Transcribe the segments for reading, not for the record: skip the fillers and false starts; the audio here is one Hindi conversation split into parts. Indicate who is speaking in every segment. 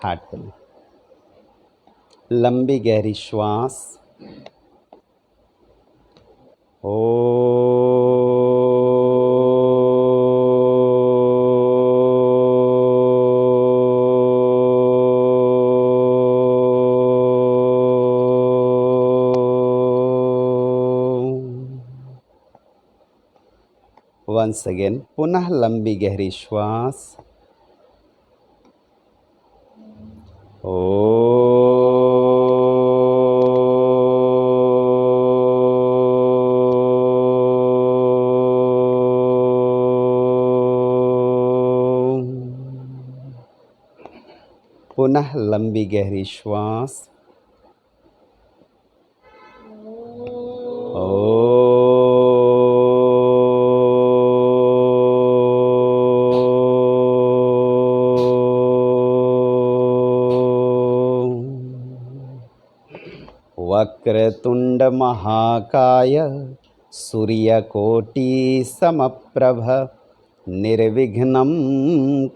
Speaker 1: हार्ट पे लंबी गहरी श्वास। ओ वंस अगेन, पुनः लंबी गहरी श्वास। पुनः लंबी गहरी श्वास। वक्रतुंड महाकाय सूर्यकोटि समप्रभ निर्विघ्नं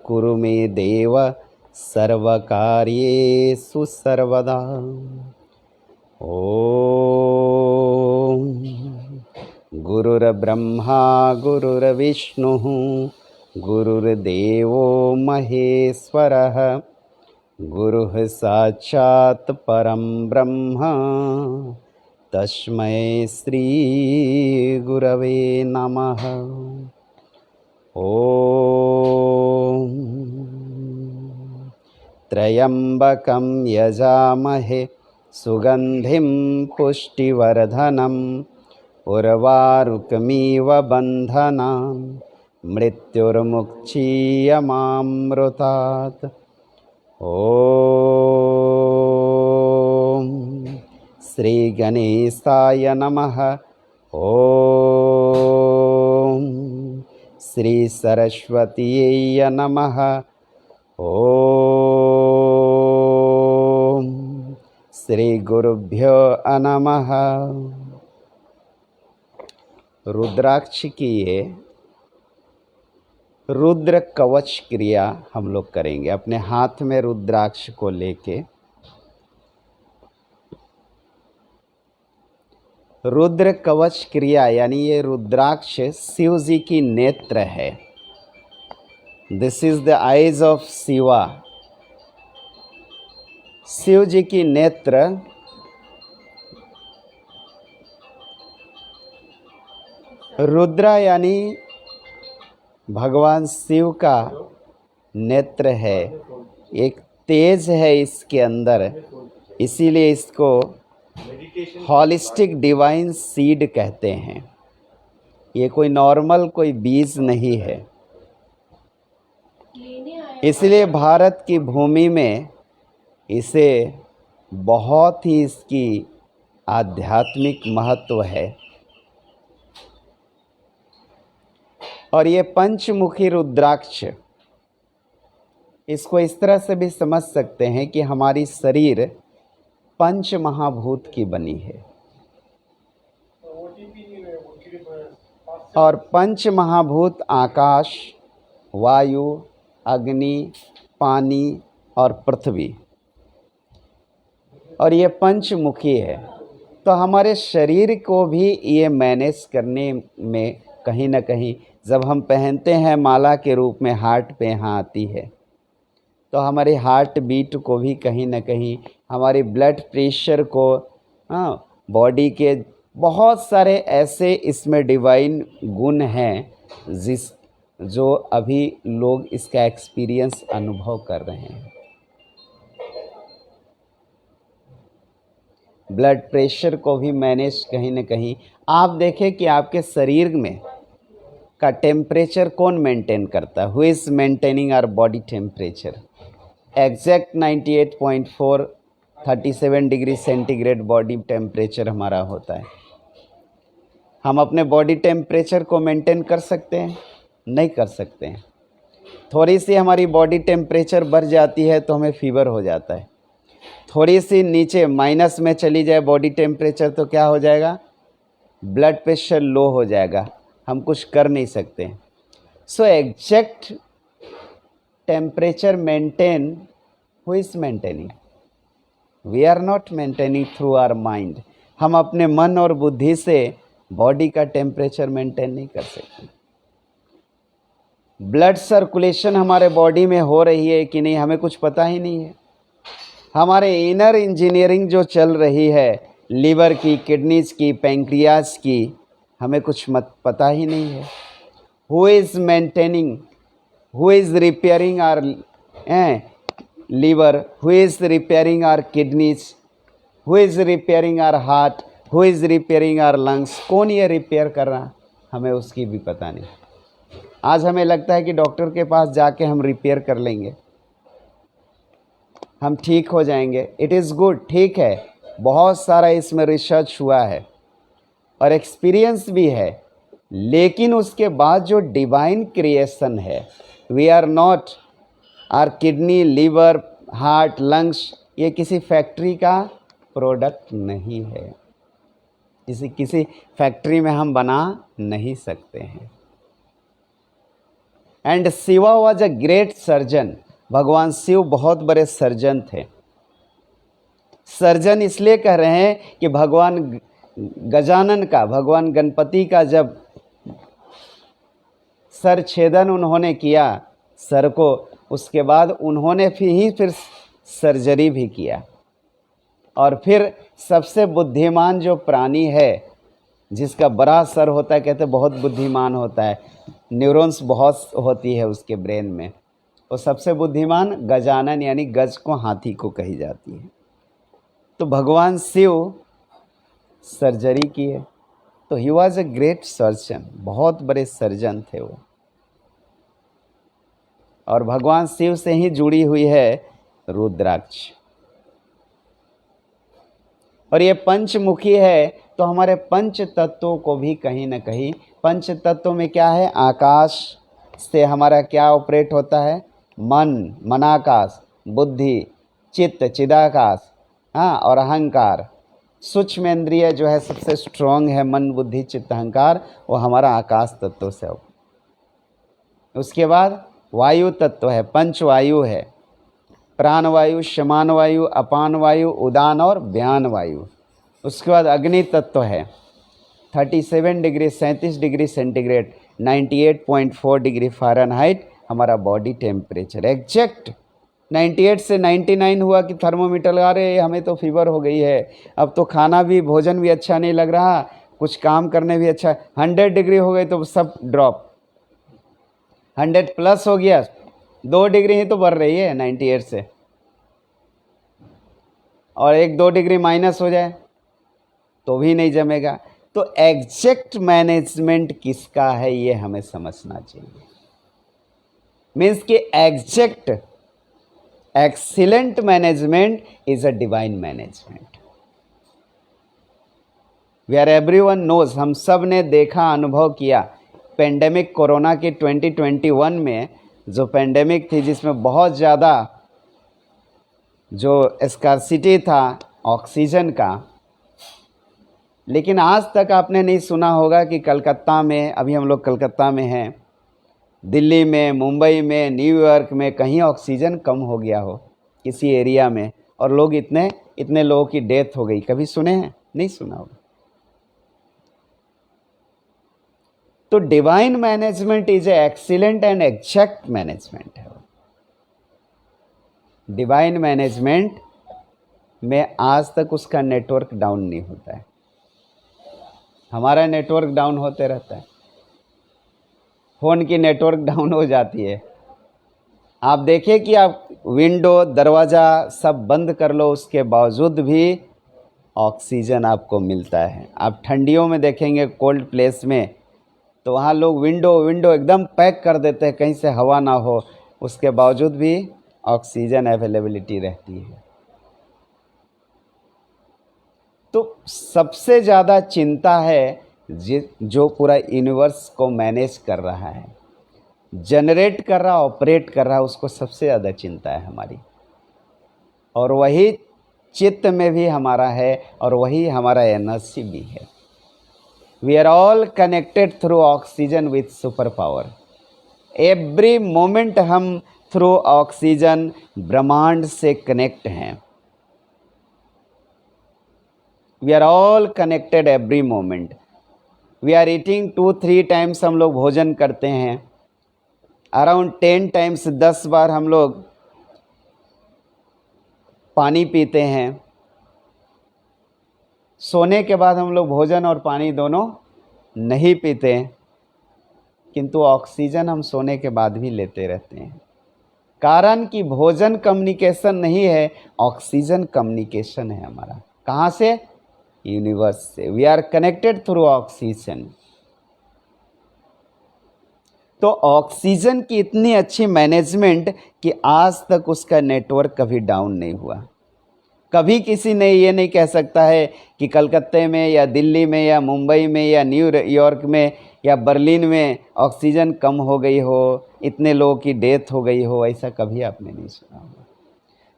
Speaker 1: कुरु मे देव सर्वकार्येषु सर्वदा। ओम गुरुर्ब्रह्मा गुरुर्विष्णुः गुरुर्देवो महेश्वरः गुरुः साक्षात् परं ब्रह्म तस्मै श्री गुरवे नमः। ओम त्र्यंबकं यजामहे सुगंधिं पुष्टिवर्धनम् उर्वारुकमिव बन्धनान् मृत्युर्मुक्षीयमामृतात्। ओम श्री गणेशाय नमः। ओम श्री सरस्वतीयै नमः। ओम श्री गुरुभ्यो नमः। रुद्राक्ष की ये रुद्र कवच क्रिया हम लोग करेंगे। अपने हाथ में रुद्राक्ष को लेके रुद्र कवच क्रिया, यानी ये रुद्राक्ष शिव जी की नेत्र है। This is the eyes of Shiva. Shiv ji की नेत्र रुद्रा यानी भगवान शिव का नेत्र है। एक तेज है इसके अंदर, इसीलिए इसको हॉलिस्टिक डिवाइन सीड कहते हैं। ये कोई नॉर्मल कोई बीज नहीं है। इसलिए भारत की भूमि में इसे बहुत ही इसकी आध्यात्मिक महत्व है। और ये पंचमुखी रुद्राक्ष, इसको इस तरह से भी समझ सकते हैं कि हमारी शरीर पंच महाभूत की बनी है। और पंच महाभूत आकाश, वायु, अग्नि, पानी और पृथ्वी, और ये पंचमुखी है। तो हमारे शरीर को भी ये मैनेज करने में कहीं ना कहीं, जब हम पहनते हैं माला के रूप में, हार्ट पे यहाँ आती है, तो हमारी हार्ट बीट को भी कहीं ना कहीं, हमारी ब्लड प्रेशर को, बॉडी के बहुत सारे ऐसे इसमें डिवाइन गुण हैं जो अभी लोग इसका एक्सपीरियंस अनुभव कर रहे हैं। ब्लड प्रेशर को भी मैनेज कहीं ना कहीं। आप देखें कि आपके शरीर में का टेम्परेचर कौन मेंटेन करता है? Who is maintaining our body temperature? Exact 98.4 37 degree centigrade body temperature हमारा होता है। हम अपने बॉडी टेम्परेचर को मेंटेन कर सकते हैं? नहीं कर सकते हैं। थोड़ी सी हमारी बॉडी टेम्परेचर बढ़ जाती है तो हमें फीवर हो जाता है। थोड़ी सी नीचे माइनस में चली जाए बॉडी टेम्परेचर तो क्या हो जाएगा? ब्लड प्रेशर लो हो जाएगा, हम कुछ कर नहीं सकते। So exact temperature maintain who is maintaining? We are not maintaining through our mind. हम अपने मन और बुद्धि से बॉडी का टेम्परेचर मेंटेन नहीं कर सकते। ब्लड सर्कुलेशन हमारे बॉडी में हो रही है कि नहीं हमें कुछ पता ही नहीं है। हमारे इनर इंजीनियरिंग जो चल रही है लीवर की, किडनीज की, पैंक्रियाज की, हमें कुछ पता ही नहीं है। Who is maintaining, who is repairing our liver, who is repairing our kidneys, who is repairing our heart, who is repairing our lungs? कौन ये रिपेयर कर रहा हमें उसकी भी पता नहीं। आज हमें लगता है कि डॉक्टर के पास जाके हम रिपेयर कर लेंगे, हम ठीक हो जाएंगे। इट इज़ गुड, ठीक है, बहुत सारा इसमें रिसर्च हुआ है और एक्सपीरियंस भी है, लेकिन उसके बाद जो डिवाइन क्रिएशन है, we are not, our kidney, liver, heart, lungs, ये किसी फैक्ट्री का प्रोडक्ट नहीं है। किसी फैक्ट्री में हम बना नहीं सकते हैं। And Shiva was a great surgeon. भगवान शिव बहुत बड़े सर्जन थे। सर्जन इसलिए कह रहे हैं कि भगवान गजानन का, भगवान गणपति का जब सर छेदन उन्होंने किया सर को, उसके बाद उन्होंने फिर सर्जरी भी किया। और फिर सबसे बुद्धिमान जो प्राणी है जिसका बड़ा सर होता है, कहते बहुत बुद्धिमान होता है, न्यूरॉन्स बहुत होती है उसके ब्रेन में, तो सबसे बुद्धिमान गजानन यानी गज को हाथी को कही जाती है। तो भगवान शिव सर्जरी किए, तो he was a great surgeon, बहुत बड़े सर्जन थे वो। और भगवान शिव से ही जुड़ी हुई है रुद्राक्ष। और ये पंचमुखी है, तो हमारे पंच तत्वों को भी कहीं ना कहीं, पंच तत्वों में क्या है, आकाश से हमारा क्या ऑपरेट होता है, मन, मनाकाश, बुद्धि, चित्त, चिदाकाश, हाँ, और अहंकार। सूक्ष्म इंद्रिय जो है सबसे स्ट्रॉन्ग है, मन, बुद्धि, चित्त, अहंकार, वो हमारा आकाश तत्व से हो। उसके बाद वायु तत्व है, पंच वायु है, प्राण वायु, शमान वायु, अपान वायु, उदान और व्यान वायु। उसके बाद अग्नि तत्व है, 37 degree 37 degree centigrade 98.4 degree Fahrenheit हमारा बॉडी टेम्परेचर। एग्जैक्ट 98 से 99 हुआ कि थर्मोमीटर लगा रहे, हमें तो फीवर हो गई है, अब तो खाना भी, भोजन भी अच्छा नहीं लग रहा, कुछ काम करने भी अच्छा। 100 डिग्री हो गई तो सब ड्रॉप, 100 प्लस हो गया, 2 डिग्री ही तो बढ़ रही है 98 से, और 1-2 डिग्री माइनस हो जाए तो भी नहीं जमेगा। तो एग्जैक्ट मैनेजमेंट किसका है ये हमें समझना चाहिए। मीन्स कि exact excellent management is a divine management. Where everyone knows, हम सब ने देखा, अनुभव किया, पेंडेमिक कोरोना की 2021 में जो पेंडेमिक थी, जिसमें बहुत ज़्यादा जो स्कार्सिटी था ऑक्सीजन का, लेकिन आज तक आपने नहीं सुना होगा कि कलकत्ता में, अभी हम लोग कलकत्ता में हैं, दिल्ली में, मुंबई में, न्यूयॉर्क में कहीं ऑक्सीजन कम हो गया हो किसी एरिया में, और लोग इतने लोगों की डेथ हो गई। कभी सुने हैं? नहीं सुना होगा। तो divine management is a excellent and exact management है। डिवाइन मैनेजमेंट में आज तक उसका नेटवर्क डाउन नहीं होता है। हमारा नेटवर्क डाउन होते रहता है, फ़ोन की नेटवर्क डाउन हो जाती है। आप देखिए कि आप विंडो, दरवाज़ा सब बंद कर लो, उसके बावजूद भी ऑक्सीजन आपको मिलता है। आप ठंडियों में देखेंगे कोल्ड प्लेस में, तो वहाँ लोग विंडो एकदम पैक कर देते हैं, कहीं से हवा ना हो, उसके बावजूद भी ऑक्सीजन अवेलेबिलिटी रहती है। तो सबसे ज़्यादा चिंता है जो पूरा यूनिवर्स को मैनेज कर रहा है, जनरेट कर रहा, ऑपरेट कर रहा है, उसको सबसे ज़्यादा चिंता है हमारी। और वही चित्त में भी हमारा है, और वही हमारा एनर्जी भी है। We are all connected through oxygen with super power. Every moment हम थ्रू ऑक्सीजन ब्रह्मांड से कनेक्ट हैं। We are all connected every moment. We are eating 2-3 times हम लोग भोजन करते हैं, अराउंड 10 टाइम्स 10 बार हम लोग पानी पीते हैं। सोने के बाद हम लोग भोजन और पानी दोनों नहीं पीते, किंतु ऑक्सीजन हम सोने के बाद भी लेते रहते हैं। कारण कि भोजन कम्युनिकेशन नहीं है, ऑक्सीजन कम्युनिकेशन है हमारा। कहाँ से? यूनिवर्स से। We are connected through oxygen. तो ऑक्सीजन की इतनी अच्छी मैनेजमेंट कि आज तक उसका नेटवर्क कभी डाउन नहीं हुआ। कभी किसी ने ये नहीं कह सकता है कि कलकत्ते में या दिल्ली में या मुंबई में या न्यूयॉर्क में या बर्लिन में ऑक्सीजन कम हो गई हो, इतने लोगों की डेथ हो गई हो, ऐसा कभी आपने नहीं सुना होगा।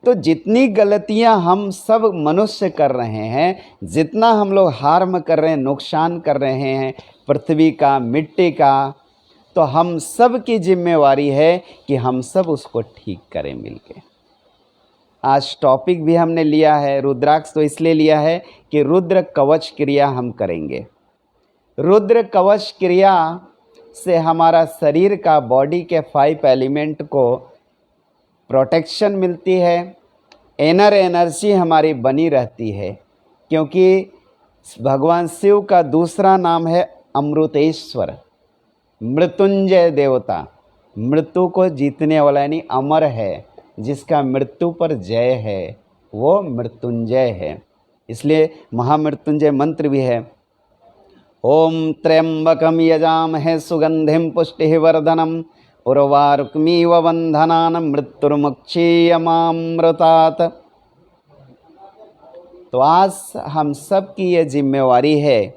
Speaker 1: तो जितनी गलतियां हम सब मनुष्य कर रहे हैं, जितना हम लोग हार्म कर रहे हैं, नुकसान कर रहे हैं पृथ्वी का, मिट्टी का, तो हम सब की जिम्मेवारी है कि हम सब उसको ठीक करें मिलके। आज टॉपिक भी हमने लिया है रुद्राक्ष, तो इसलिए लिया है कि रुद्र कवच क्रिया हम करेंगे। रुद्र कवच क्रिया से हमारा शरीर का, बॉडी के 5 एलिमेंट को प्रोटेक्शन मिलती है, इनर एनर्जी हमारी बनी रहती है, क्योंकि भगवान शिव का दूसरा नाम है अमृतेश्वर, मृत्युंजय देवता। मृत्यु को जीतने वाला यानी अमर है, जिसका मृत्यु पर जय है, वो मृत्युंजय है। इसलिए महामृत्युंजय मंत्र भी है, ओम त्र्यंबकम यजामहे सुगंधिम पुष्टिवर्धनम उर्वारुकमिव बंधनान मृत्युर्मुक्षीयमामृतात्। तो आज हम सब की ये जिम्मेवारी है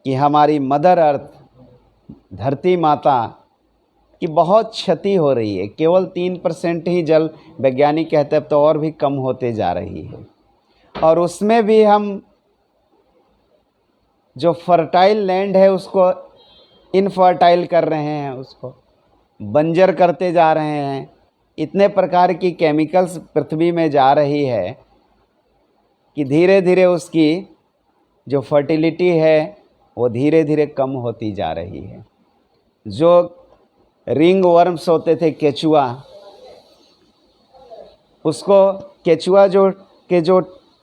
Speaker 1: कि हमारी मदर अर्थ, धरती माता की बहुत क्षति हो रही है। केवल 3% ही जल, वैज्ञानिक कहते हैं, अब तो और भी कम होते जा रही है। और उसमें भी हम जो फर्टाइल लैंड है उसको इनफर्टाइल कर रहे हैं, उसको बंजर करते जा रहे हैं। इतने प्रकार की केमिकल्स पृथ्वी में जा रही है कि धीरे धीरे उसकी जो फर्टिलिटी है वो धीरे धीरे कम होती जा रही है। जो रिंग वर्म्स होते थे, केचुआ, उसको केचुआ जो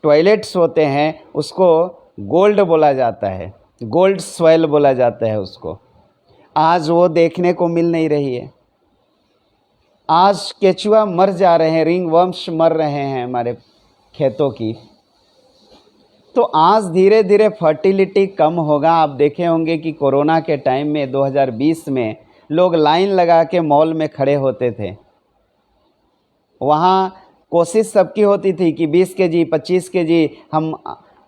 Speaker 1: टॉयलेट्स होते हैं उसको गोल्ड बोला जाता है, गोल्ड सॉइल बोला जाता है उसको। आज वो देखने को मिल नहीं रही है। आज केचुआ मर जा रहे हैं, रिंग वर्म्स मर रहे हैं हमारे खेतों की। तो आज धीरे धीरे फर्टिलिटी कम होगा। आप देखे होंगे कि कोरोना के टाइम में 2020 में लोग लाइन लगा के मॉल में खड़े होते थे। वहाँ कोशिश सबकी होती थी कि 20 केजी 25 केजी हम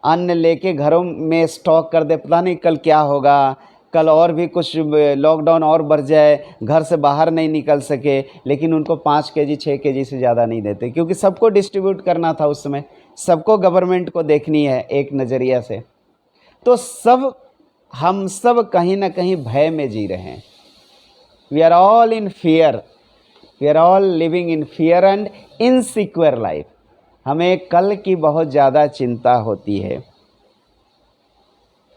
Speaker 1: अन्न लेके घरों में स्टॉक कर दे, पता नहीं कल क्या होगा, कल और भी कुछ लॉकडाउन और बढ़ जाए, घर से बाहर नहीं निकल सके। लेकिन उनको 5 केजी 6 केजी से ज़्यादा नहीं देते, क्योंकि सबको डिस्ट्रीब्यूट करना था उस समय, सबको गवर्नमेंट को देखनी है एक नज़रिया से। तो हम सब कहीं ना कहीं भय में जी रहे हैं। We are all in fear, we are all living in fear and insecure life. हमें कल की बहुत ज़्यादा चिंता होती है,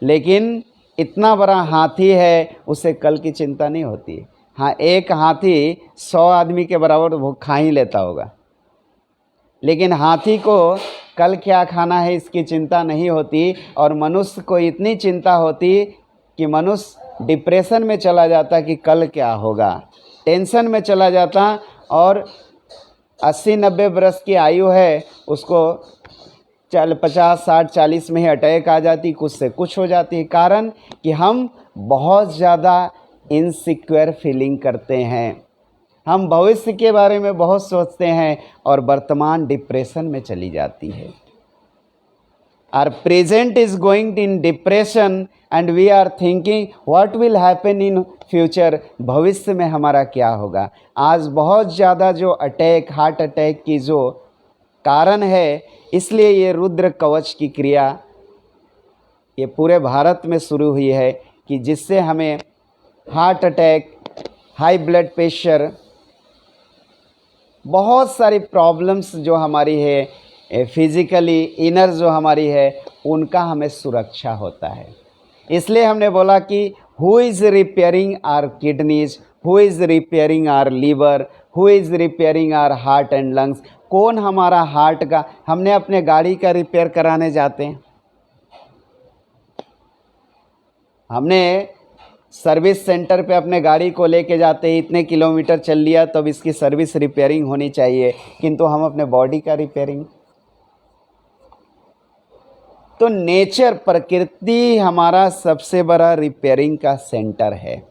Speaker 1: लेकिन इतना बड़ा हाथी है उसे कल की चिंता नहीं होती। हाँ, एक हाथी 100 आदमी के बराबर वो खा ही लेता होगा, लेकिन हाथी को कल क्या खाना है इसकी चिंता नहीं होती। और मनुष्य को इतनी चिंता होती कि मनुष्य डिप्रेशन में चला जाता कि कल क्या होगा, टेंशन में चला जाता। और 80-90 बरस की आयु है, उसको 50, 60, 40 में ही अटैक आ जाती, कुछ से कुछ हो जाती है। कारण कि हम बहुत ज़्यादा इनसिक्योर फीलिंग करते हैं, हम भविष्य के बारे में बहुत सोचते हैं और वर्तमान डिप्रेशन में चली जाती है। Our present is going in depression and we are thinking what will happen in future, भविष्य में हमारा क्या होगा। आज बहुत ज़्यादा जो अटैक, हार्ट अटैक की जो कारण है, इसलिए ये रुद्र कवच की क्रिया ये पूरे भारत में शुरू हुई है कि जिससे हमें heart attack, high blood pressure, बहुत सारी प्रॉब्लम्स जो हमारी है फिजिकली इनर जो हमारी है उनका हमें सुरक्षा होता है। इसलिए हमने बोला कि who is repairing our kidneys, who is repairing our liver, who is repairing our heart and lungs. कौन हमारा हार्ट का, हमने अपने गाड़ी का रिपेयर कराने जाते हैं, हमने सर्विस सेंटर पे अपने गाड़ी को लेके जाते हैं, इतने किलोमीटर चल लिया तो अब इसकी सर्विस रिपेयरिंग होनी चाहिए, किंतु हम अपने बॉडी का रिपेयरिंग। तो नेचर, प्रकृति हमारा सबसे बड़ा रिपेयरिंग का सेंटर है।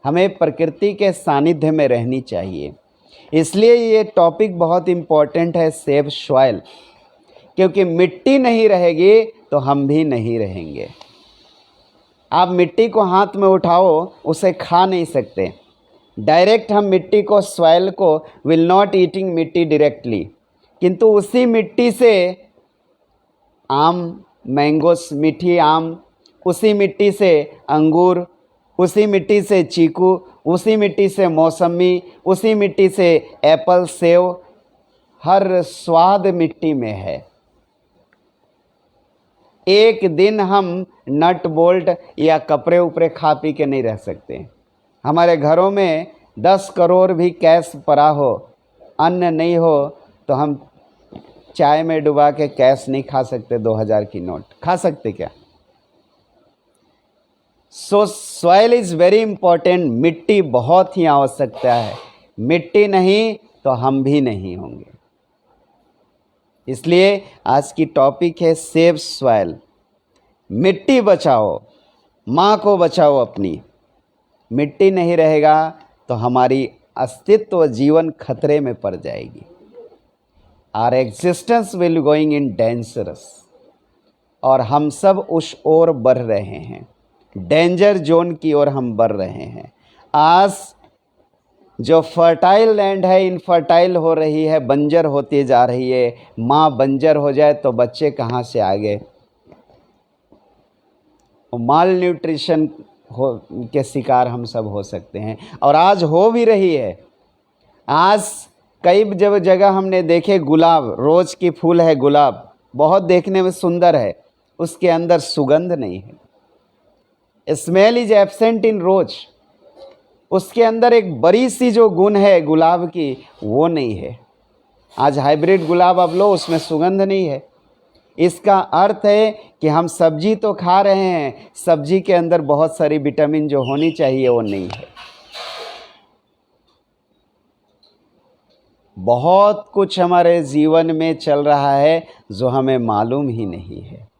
Speaker 1: हमें प्रकृति के सानिध्य में रहनी चाहिए। इसलिए ये टॉपिक बहुत इम्पोर्टेंट है, सेव सॉइल, क्योंकि मिट्टी नहीं रहेगी तो हम भी नहीं रहेंगे। आप मिट्टी को हाथ में उठाओ, उसे खा नहीं सकते। डायरेक्ट हम मिट्टी को, सॉइल को विल नॉट ईटिंग मिट्टी डायरेक्टली, किंतु उसी मिट्टी से आम, मैंगोस, मीठी आम, उसी मिट्टी से अंगूर, उसी मिट्टी से चीकू, उसी मिट्टी से मौसमी, उसी मिट्टी से एप्पल, सेव, हर स्वाद मिट्टी में है। एक दिन हम नट बोल्ट या कपड़े उपरे खा पी के नहीं रह सकते। हमारे घरों में 10 करोड़ भी कैश पड़ा हो, अन्न नहीं हो, तो हम चाय में डुबा के कैश नहीं खा सकते। 2000 की नोट खा सकते क्या? सो सॉइल इज़ वेरी इंपॉर्टेंट। मिट्टी बहुत ही आवश्यकता है। मिट्टी नहीं तो हम भी नहीं होंगे। इसलिए आज की टॉपिक है सेव सॉइल। मिट्टी बचाओ, माँ को बचाओ अपनी। मिट्टी नहीं रहेगा तो हमारी अस्तित्व, जीवन खतरे में पड़ जाएगी। Our existence will going in dangerous. और हम सब उस ओर बढ़ रहे हैं, डेंजर जोन की ओर हम बढ़ रहे हैं। आज जो फर्टाइल लैंड है इनफर्टाइल हो रही है, बंजर होती जा रही है। माँ बंजर हो जाए तो बच्चे कहाँ से आगे? माल न्यूट्रिशन के शिकार हम सब हो सकते हैं, और आज हो भी रही है। आज कई जगह हमने देखे गुलाब, रोज की फूल है गुलाब, बहुत देखने में सुंदर है, उसके अंदर सुगंध नहीं है। स्मेल इज एब्सेंट इन रोज। उसके अंदर एक बड़ी सी जो गुण है गुलाब की, वो नहीं है। आज हाइब्रिड गुलाब अब लो, उसमें सुगंध नहीं है। इसका अर्थ है कि हम सब्जी तो खा रहे हैं, सब्जी के अंदर बहुत सारी विटामिन जो होनी चाहिए वो नहीं है। बहुत कुछ हमारे जीवन में चल रहा है जो हमें मालूम ही नहीं है।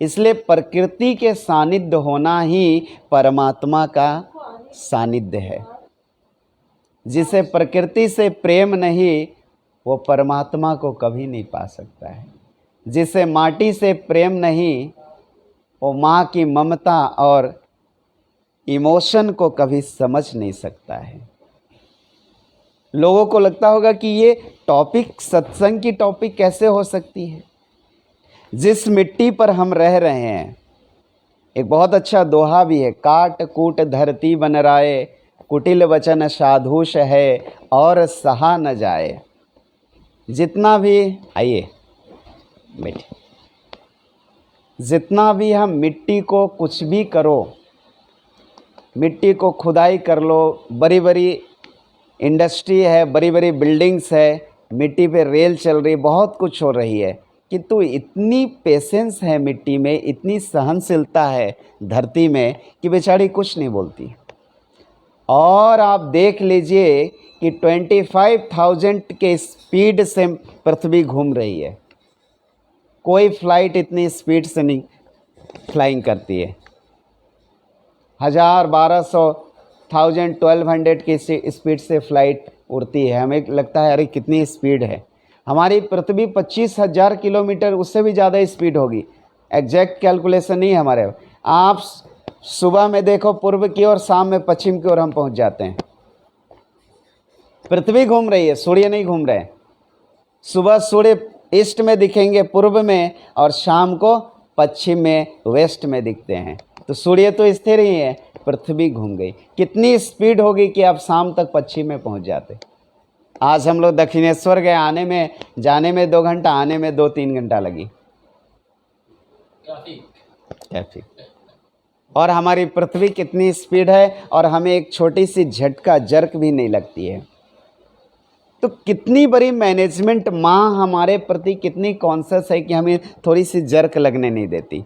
Speaker 1: इसलिए प्रकृति के सानिध्य होना ही परमात्मा का सानिध्य है। जिसे प्रकृति से प्रेम नहीं, वो परमात्मा को कभी नहीं पा सकता है। जिसे माटी से प्रेम नहीं, वो माँ की ममता और इमोशन को कभी समझ नहीं सकता है। लोगों को लगता होगा कि ये टॉपिक, सत्संग की टॉपिक कैसे हो सकती है? जिस मिट्टी पर हम रह रहे हैं, एक बहुत अच्छा दोहा भी है, काट कूट धरती बन राए, कुटिल वचन साधुष है और सहा न जाए। जितना भी, आइए बैठिए, जितना भी हम मिट्टी को कुछ भी करो, मिट्टी को खुदाई कर लो, बड़ी बड़ी इंडस्ट्री है, बड़ी बड़ी बिल्डिंग्स है, मिट्टी पे रेल चल रही, बहुत कुछ हो रही है, किंतु इतनी पेशेंस है मिट्टी में, इतनी सहनशीलता है धरती में कि बेचारी कुछ नहीं बोलती। और आप देख लीजिए कि 25,000 के स्पीड से पृथ्वी घूम रही है। कोई फ्लाइट इतनी स्पीड से नहीं फ्लाइंग करती है। 1000, 1200, 1000, 1200 की स्पीड से फ्लाइट उड़ती है। हमें लगता है अरे कितनी स्पीड है। हमारी पृथ्वी 25,000 किलोमीटर, उससे भी ज़्यादा स्पीड होगी। एग्जैक्ट कैलकुलेशन नहीं है हमारे। आप सुबह में देखो पूर्व की ओर, शाम में पश्चिम की ओर हम पहुंच जाते हैं। पृथ्वी घूम रही है, सूर्य नहीं घूम रहे। सुबह सूर्य ईस्ट में दिखेंगे, पूर्व में, और शाम को पश्चिम में, वेस्ट में दिखते हैं। तो सूर्य तो स्थिर ही है, पृथ्वी घूम गई। कितनी स्पीड होगी कि आप शाम तक पश्चिम में पहुंच जाते। आज हम लोग दक्षिणेश्वर गए, आने में जाने में 2 घंटा, आने में 2-3 घंटा लगी ट्रैफिक। और हमारी पृथ्वी कितनी स्पीड है और हमें एक छोटी सी झटका जर्क भी नहीं लगती है। तो कितनी बड़ी मैनेजमेंट माँ हमारे प्रति कितनी कॉन्शियस है कि हमें थोड़ी सी जर्क लगने नहीं देती।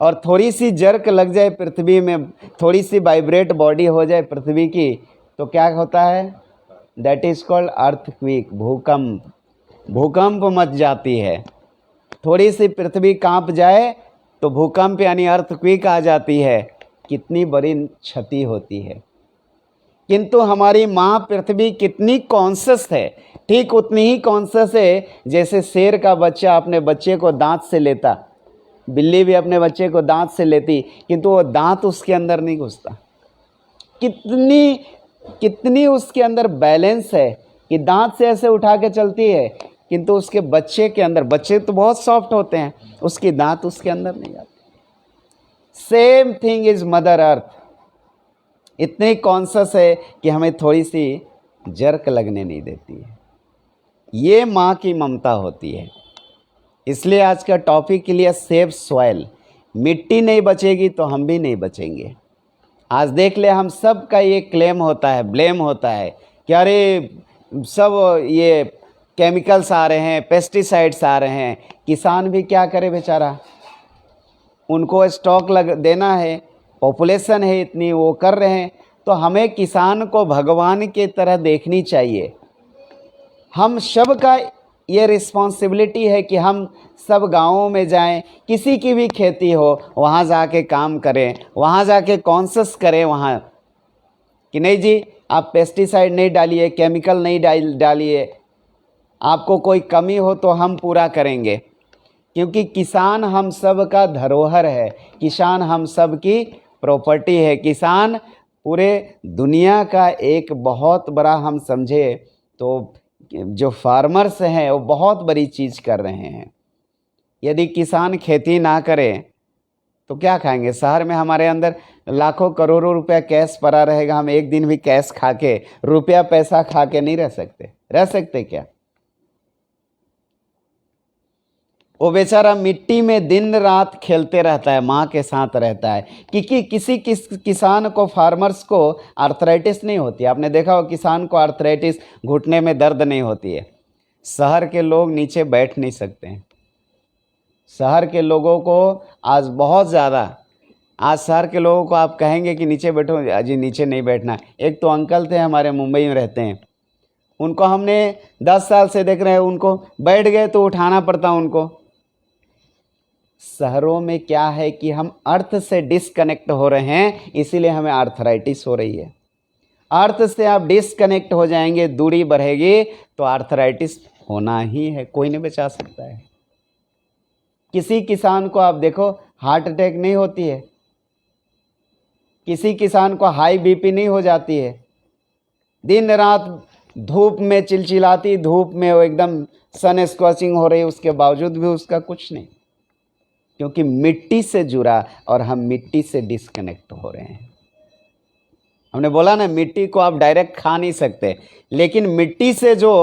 Speaker 1: और थोड़ी सी जर्क लग जाए पृथ्वी में, थोड़ी सी वाइब्रेट बॉडी हो जाए पृथ्वी की, तो क्या होता है? दैट इज़ कॉल्ड अर्थक्वेक, भूकंप। भूकंप मच जाती है। थोड़ी सी पृथ्वी कांप जाए तो भूकंप यानी अर्थक्वेक आ जाती है। कितनी बड़ी क्षति होती है। किंतु हमारी माँ पृथ्वी कितनी कॉन्शियस है, ठीक उतनी ही कॉन्शियस है जैसे शेर का बच्चा अपने बच्चे को दांत से लेता, बिल्ली भी अपने बच्चे को दांत से लेती, किंतु वो दांत उसके अंदर नहीं घुसता। कितनी उसके अंदर बैलेंस है कि दांत से ऐसे उठा के चलती है, किंतु उसके बच्चे के अंदर, बच्चे तो बहुत सॉफ्ट होते हैं, उसकी दांत उसके अंदर नहीं आती। Same thing is mother earth. इतनी कॉन्शियस है कि हमें थोड़ी सी जर्क लगने नहीं देती है। ये माँ की ममता होती है। इसलिए आज का टॉपिक के लिए सेव सॉइल। मिट्टी नहीं बचेगी तो हम भी नहीं बचेंगे। आज देख ले, हम सब का ये क्लेम होता है, ब्लेम होता है कि अरे सब ये केमिकल्स आ रहे हैं, पेस्टिसाइड्स आ रहे हैं। किसान भी क्या करे बेचारा, उनको स्टॉक देना है, पॉपुलेशन है इतनी, वो कर रहे हैं। तो हमें किसान को भगवान की तरह देखनी चाहिए। हम सब का ये रिस्पॉन्सिबिलिटी है कि हम सब गाँवों में जाएं, किसी की भी खेती हो वहाँ जाके काम करें, वहाँ जाके कॉन्शियस करें वहाँ कि नहीं जी आप पेस्टिसाइड नहीं डालिए, केमिकल नहीं डालिए, आपको कोई कमी हो तो हम पूरा करेंगे। क्योंकि किसान हम सब का धरोहर है, किसान हम सब की प्रॉपर्टी है। किसान पूरे दुनिया का एक बहुत बड़ा, हम समझे तो जो फार्मर्स हैं वो बहुत बड़ी चीज़ कर रहे हैं। यदि किसान खेती ना करें तो क्या खाएंगे? शहर में हमारे अंदर लाखों करोड़ों रुपया कैश पड़ा रहेगा, हम एक दिन भी कैश खा के, रुपया पैसा खा के नहीं रह सकते क्या? वो बेचारा मिट्टी में दिन रात खेलते रहता है, माँ के साथ रहता है। क्योंकि किसान को, फार्मर्स को आर्थराइटिस नहीं होती। आपने देखा हो किसान को आर्थराइटिस, घुटने में दर्द नहीं होती है। शहर के लोग नीचे बैठ नहीं सकते हैं। शहर के लोगों को आज बहुत ज़्यादा, आज शहर के लोगों को आप कहेंगे कि नीचे बैठो, अजी नीचे नहीं बैठना। एक तो अंकल थे हमारे, मुंबई में रहते हैं, उनको हमने 10 साल से देख रहे हैं, उनको बैठ गए तो उठाना पड़ता उनको। शहरों में क्या है कि हम अर्थ से डिस्कनेक्ट हो रहे हैं, इसीलिए हमें आर्थराइटिस हो रही है। अर्थ से आप डिस्कनेक्ट हो जाएंगे, दूरी बढ़ेगी तो आर्थराइटिस होना ही है, कोई नहीं बचा सकता है। किसी किसान को आप देखो हार्ट अटैक नहीं होती है, किसी किसान को हाई बीपी नहीं हो जाती है। दिन रात धूप में चिलचिलाती धूप में वो एकदम सन स्कॉचिंग हो रही, उसके बावजूद भी उसका कुछ नहीं, क्योंकि मिट्टी से जुड़ा और हम मिट्टी से डिस्कनेक्ट हो रहे हैं। हमने बोला ना, मिट्टी को आप डायरेक्ट खा नहीं सकते, लेकिन मिट्टी से जो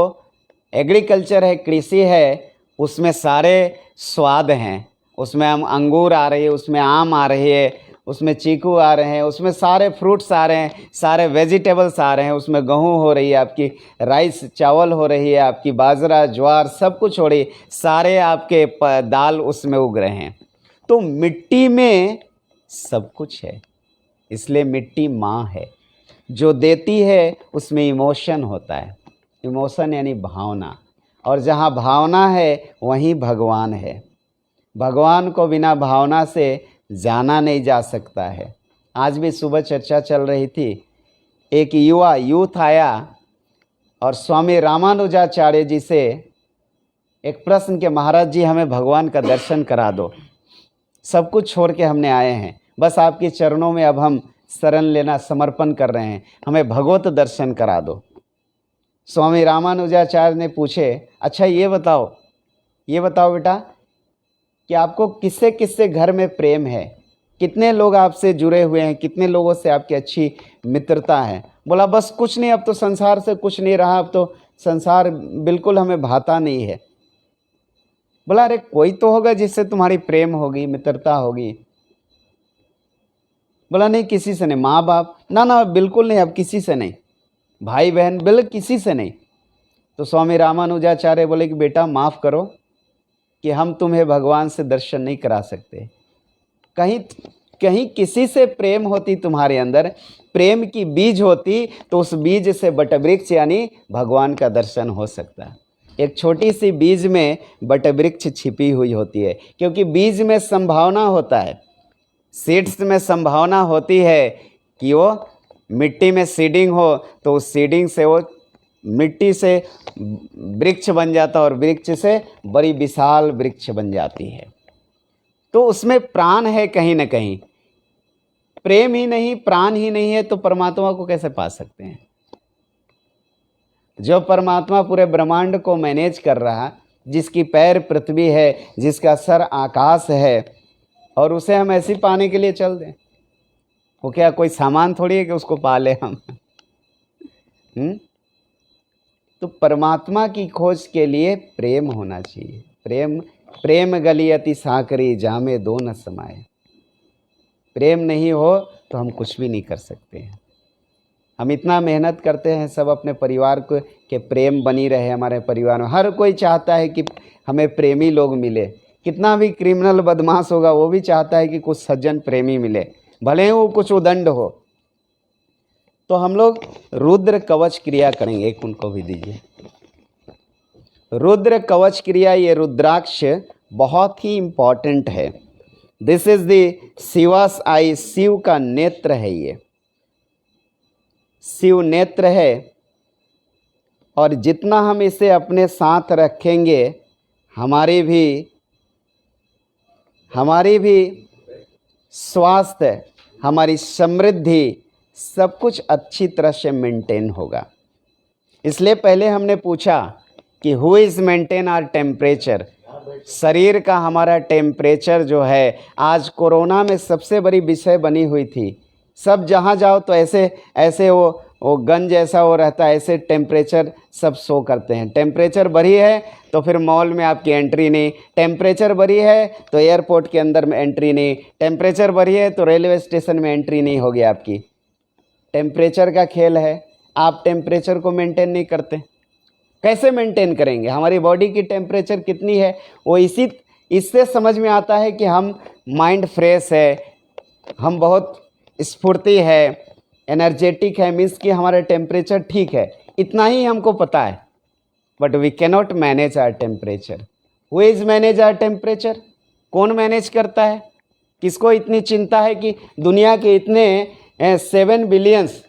Speaker 1: एग्रीकल्चर है, कृषि है, उसमें सारे स्वाद हैं। उसमें हम अंगूर आ रही है, उसमें आम आ रही है, उसमें चीकू आ रहे हैं, उसमें सारे फ्रूट्स आ रहे हैं, सारे वेजिटेबल्स आ रहे हैं। उसमें गेहूँ हो रही है, आपकी राइस चावल हो रही है, आपकी बाजरा ज्वार सब कुछ हो रही है, सारे आपके दाल उसमें उग रहे हैं। तो मिट्टी में सब कुछ है, इसलिए मिट्टी माँ है। जो देती है उसमें इमोशन होता है, इमोशन यानी भावना, और जहाँ भावना है वहीं भगवान है। भगवान को बिना भावना से जाना नहीं जा सकता है। आज भी सुबह चर्चा चल रही थी, एक यूथ आया और स्वामी रामानुजाचार्य जी से एक प्रश्न के, महाराज जी हमें भगवान का दर्शन करा दो, सब कुछ छोड़ के हमने आए हैं, बस आपके चरणों में अब हम शरण लेना समर्पण कर रहे हैं, हमें भगवत दर्शन करा दो। स्वामी रामानुजाचार्य ने पूछे, अच्छा ये बताओ बेटा कि आपको किससे किससे घर में प्रेम है, कितने लोग आपसे जुड़े हुए हैं, कितने लोगों से आपकी अच्छी मित्रता है? बोला बस कुछ नहीं, अब तो संसार से कुछ नहीं रहा, अब तो संसार बिल्कुल हमें भाता नहीं है। बोला अरे कोई तो होगा जिससे तुम्हारी प्रेम होगी, मित्रता होगी। बोला नहीं, किसी से नहीं। माँ बाप, ना ना बिल्कुल नहीं, अब किसी से नहीं। भाई बहन, बिल्कुल किसी से नहीं। तो स्वामी रामानुजाचार्य बोले कि बेटा माफ़ करो कि हम तुम्हें भगवान से दर्शन नहीं करा सकते। कहीं कहीं किसी से प्रेम होती तुम्हारे अंदर, प्रेम की बीज होती, तो उस बीज से बटवृक्ष यानी भगवान का दर्शन हो सकता। एक छोटी सी बीज में बटवृक्ष छिपी हुई होती है, क्योंकि बीज में संभावना होता है, सीड्स में संभावना होती है कि वो मिट्टी में सीडिंग हो, तो उस सीडिंग से वो मिट्टी से वृक्ष बन जाता है और वृक्ष से बड़ी विशाल वृक्ष बन जाती है। तो उसमें प्राण है कहीं ना कहीं। प्रेम ही नहीं, प्राण ही नहीं है, तो परमात्मा को कैसे पा सकते हैं? जो परमात्मा पूरे ब्रह्मांड को मैनेज कर रहा, जिसकी पैर पृथ्वी है, जिसका सर आकाश है, और उसे हम ऐसे पाने के लिए चल दें? वो क्या कोई सामान थोड़ी है कि उसको पाले हम। तो परमात्मा की खोज के लिए प्रेम होना चाहिए। प्रेम प्रेम गलियति साकरी जामे दो न समाए। प्रेम नहीं हो तो हम कुछ भी नहीं कर सकते हैं। हम इतना मेहनत करते हैं सब अपने परिवार को कि प्रेम बनी रहे हमारे परिवार में। हर कोई चाहता है कि हमें प्रेमी लोग मिले। कितना भी क्रिमिनल बदमाश होगा वो भी चाहता है कि कुछ सज्जन प्रेमी मिले, भले ही वो कुछ उदंड हो। तो हम लोग रुद्र कवच क्रिया करेंगे। एक उनको भी दीजिए। रुद्र कवच क्रिया, ये रुद्राक्ष बहुत ही इम्पॉर्टेंट है। दिस इज द शिवास आई, शिव का नेत्र है, ये शिव नेत्र है। और जितना हम इसे अपने साथ रखेंगे, हमारी भी स्वास्थ्य, हमारी समृद्धि, सब कुछ अच्छी तरह से मेंटेन होगा। इसलिए पहले हमने पूछा कि who is maintain our temperature. शरीर का हमारा टेम्परेचर जो है, आज कोरोना में सबसे बड़ी विषय बनी हुई थी। सब जहाँ जाओ तो ऐसे ऐसे वो गन जैसा वो रहता है, ऐसे टेम्परेचर सब शो करते हैं। टेम्परेचर बढ़ी है तो फिर मॉल में आपकी एंट्री नहीं, टेम्परेचर बढ़ी है तो एयरपोर्ट के अंदर में एंट्री नहीं, टेम्परेचर बढ़ी है तो रेलवे स्टेशन में एंट्री नहीं होगी आपकी। टेम्परेचर का खेल है। आप टेम्परेचर को मेंटेन नहीं करते, कैसे मेंटेन करेंगे? हमारी बॉडी की टेम्परेचर कितनी है वो इससे समझ में आता है कि हम माइंड फ्रेश है, हम बहुत स्फूर्ति है, एनर्जेटिक है, मीन्स कि हमारा टेम्परेचर ठीक है। इतना ही हमको पता है। But we cannot manage our temperature. Who is manage our temperature? कौन मैनेज करता है? किसको इतनी चिंता है कि दुनिया के इतने 7 बिलियंस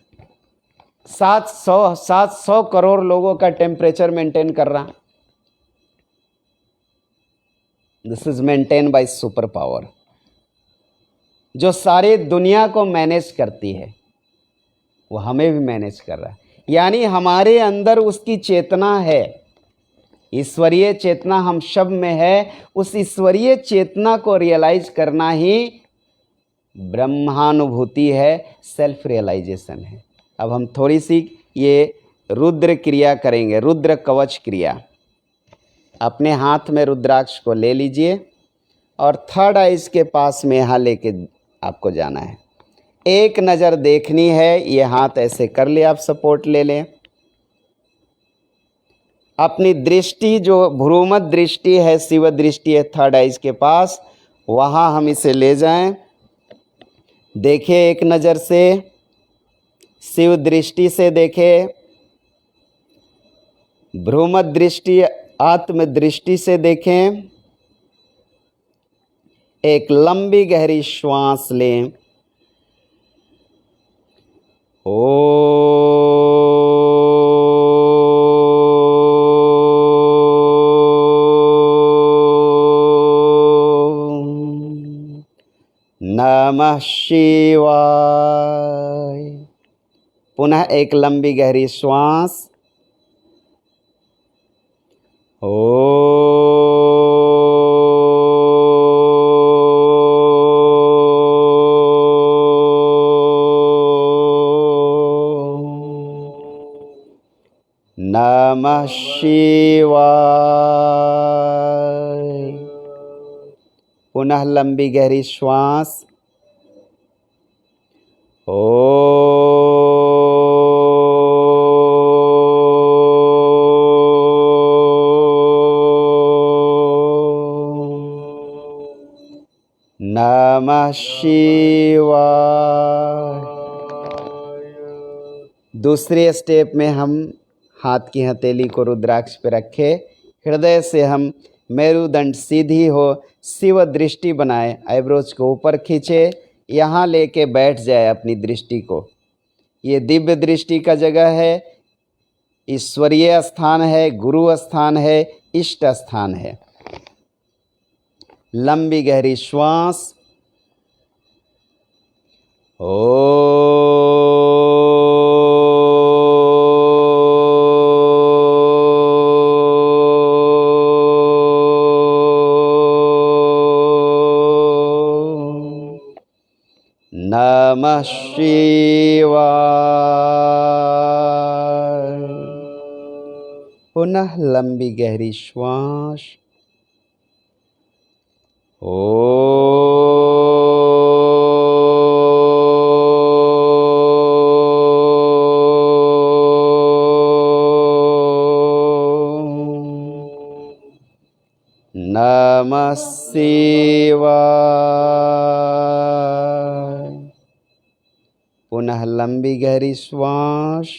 Speaker 1: 700 करोड़ लोगों का टेम्परेचर मेंटेन कर रहा? This is maintain by super power, जो सारी दुनिया को मैनेज करती है, वो हमें भी मैनेज कर रहा है। यानी हमारे अंदर उसकी चेतना है, ईश्वरीय चेतना हम सब में है। उस ईश्वरीय चेतना को रियलाइज करना ही ब्रह्मानुभूति है, सेल्फ रियलाइजेशन है। अब हम थोड़ी सी ये रुद्र क्रिया करेंगे, रुद्र कवच क्रिया। अपने हाथ में रुद्राक्ष को ले लीजिए और थर्ड आइज के पास में यहाँ लेके आपको जाना है। एक नज़र देखनी है। ये हाथ ऐसे कर ले, आप सपोर्ट ले लें। अपनी दृष्टि जो भ्रूमध दृष्टि है, शिव दृष्टि है थर्ड आइज के पास, वहाँ हम इसे ले जाएं। देखिए एक नज़र से, शिव दृष्टि से देखें, भ्रूमध दृष्टि आत्म दृष्टि से देखें। एक लंबी गहरी श्वास लें। नमः शिवाय। पुनः एक लंबी गहरी श्वास। नमः नमः शिवाय। पुनः लंबी गहरी श्वास। नमः शिवाय। दूसरे स्टेप में हम हाथ की हथेली को रुद्राक्ष पे रखे, हृदय से हम मेरुदंड सीधी हो, शिव दृष्टि बनाए, आईब्रोज को ऊपर खींचे, यहाँ लेके बैठ जाए अपनी दृष्टि को। ये दिव्य दृष्टि का जगह है, ईश्वरीय स्थान है, गुरु स्थान है, इष्ट स्थान है। लंबी गहरी श्वास। नमः शिवाय। पुनः लंबी गहरी श्वास। नमः शिवाय। पुनः लंबी गहरी श्वास।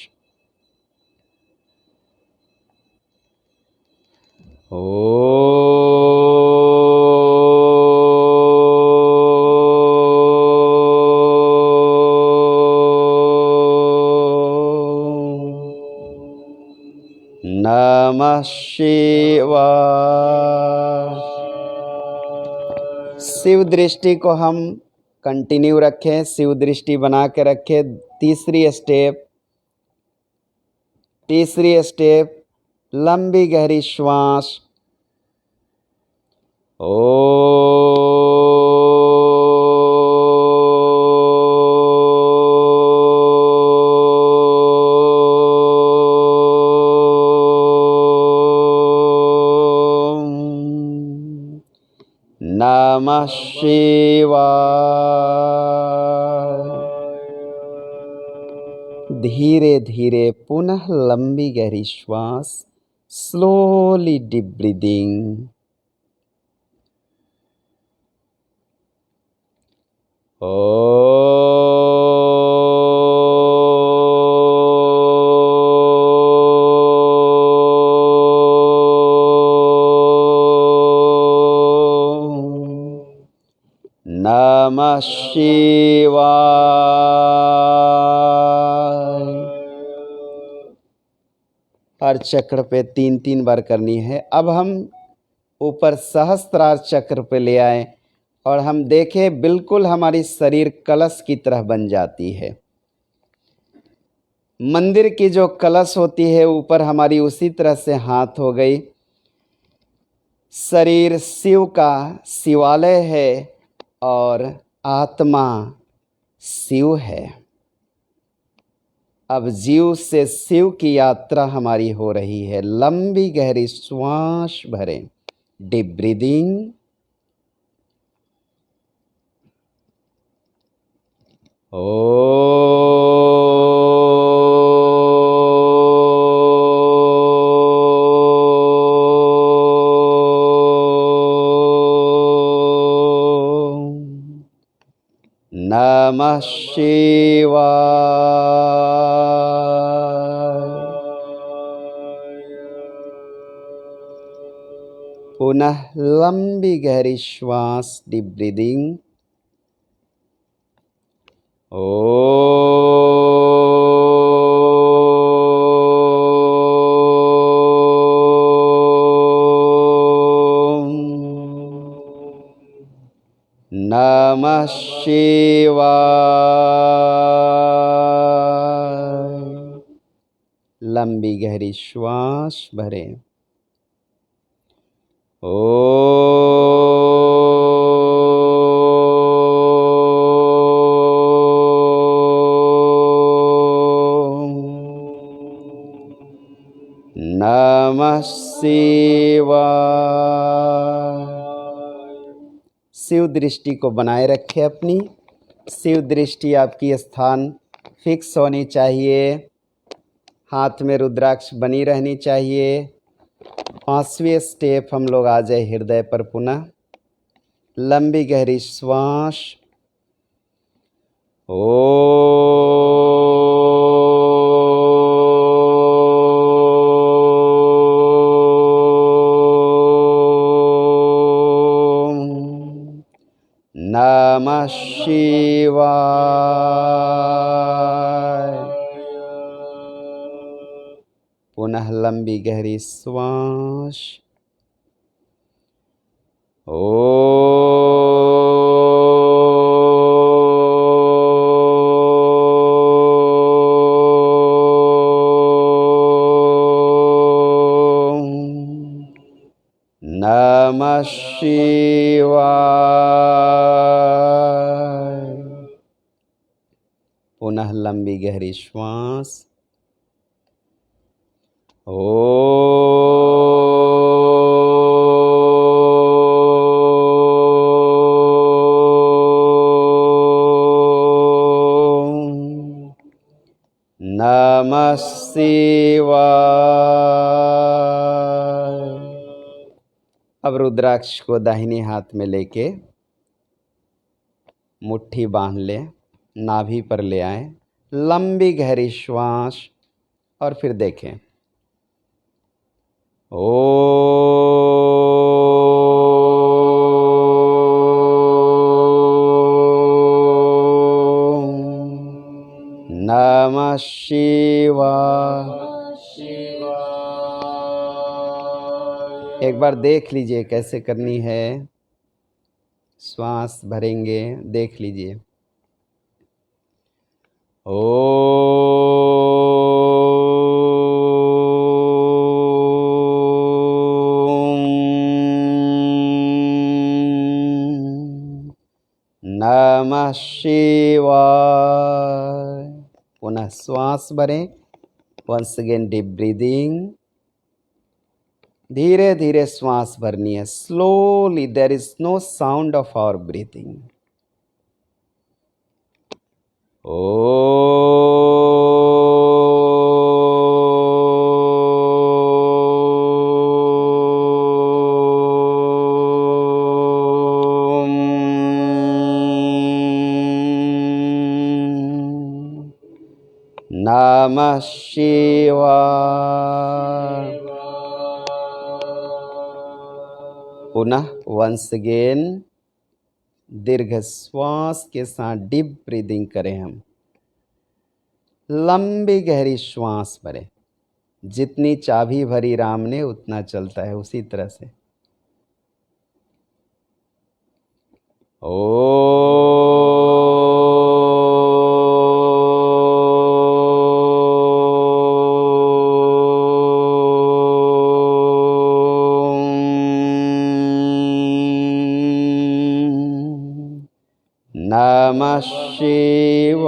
Speaker 1: नमः शिवाय। शिव दृष्टि को हम कंटिन्यू रखें, शिव दृष्टि बना के रखें। तीसरी स्टेप लंबी गहरी श्वास। नमः शिवाय। धीरे धीरे पुनः लंबी गहरी श्वास। Slowly deep breathing. नमः शिवाय। हर चक्र पे 3-3 बार करनी है। अब हम ऊपर सहस्त्रार चक्र पे ले आए और हम देखें बिल्कुल हमारी शरीर कलश की तरह बन जाती है। मंदिर की जो कलश होती है ऊपर हमारी उसी तरह से हाथ हो गई। शरीर शिव का शिवालय है और आत्मा शिव है। अब जीव से शिव की यात्रा हमारी हो रही है। लंबी गहरी श्वास भरें, डीप ब्रीदिंग। नमः शिवाय। पुनः लंबी गहरी श्वास, डीप ब्रीदिंग। नमः शिवाय। लंबी गहरी श्वास भरें। शिवाय। शिव दृष्टि को बनाए रखें अपनी। शिव दृष्टि आपकी स्थान फिक्स होनी चाहिए। हाथ में रुद्राक्ष बनी रहनी चाहिए। 5वें स्टेप हम लोग आ जाए हृदय पर पुनः। लंबी गहरी श्वास। नमः शिवाय। पुनः लंबी गहरी श्वास। नमः शिवाय। पुनः लंबी गहरी श्वास। नमः शिवाय। अब रुद्राक्ष को दाहिने हाथ में लेके मुट्ठी बांध ले, नाभि पर ले आए। लंबी गहरी श्वास और फिर देखें। नमः शिवाय। एक बार देख लीजिए कैसे करनी है। श्वास भरेंगे, देख लीजिए। नमः शिवाय। पुनः श्वास भरें। Once again deep breathing. धीरे धीरे श्वास भरनी है। Slowly, there is no sound of our breathing. नमः शिवाय। पुनः वंस अगेन दीर्घ श्वास के साथ डीप ब्रीदिंग करें हम। लंबी गहरी श्वास भरें। जितनी चाबी भरी राम ने उतना चलता है, उसी तरह से। नमः शिवाय।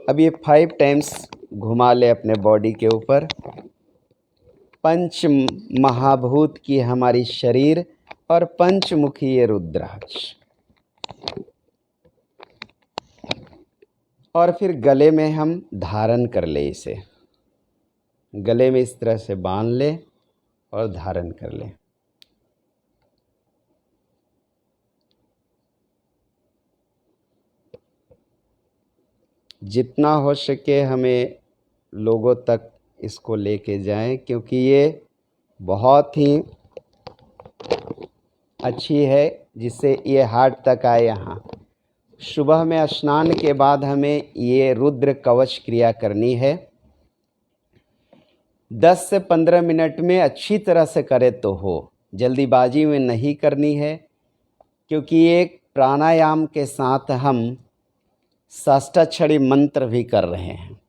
Speaker 1: अब ये 5 टाइम्स घुमा ले अपने बॉडी के ऊपर। पंच महाभूत की हमारी शरीर और पंचमुखी ये रुद्राक्ष। और फिर गले में हम धारण कर ले इसे। गले में इस तरह से बांध ले और धारण कर ले। जितना हो सके हमें लोगों तक इसको लेके जाएं, क्योंकि ये बहुत ही अच्छी है, जिससे ये हार्ट तक आए। यहाँ सुबह में स्नान के बाद हमें ये रुद्र कवच क्रिया करनी है। 10 से 15 मिनट में अच्छी तरह से करे तो हो, जल्दीबाजी में नहीं करनी है, क्योंकि एक प्राणायाम के साथ हम षष्ठाक्षरी मंत्र भी कर रहे हैं।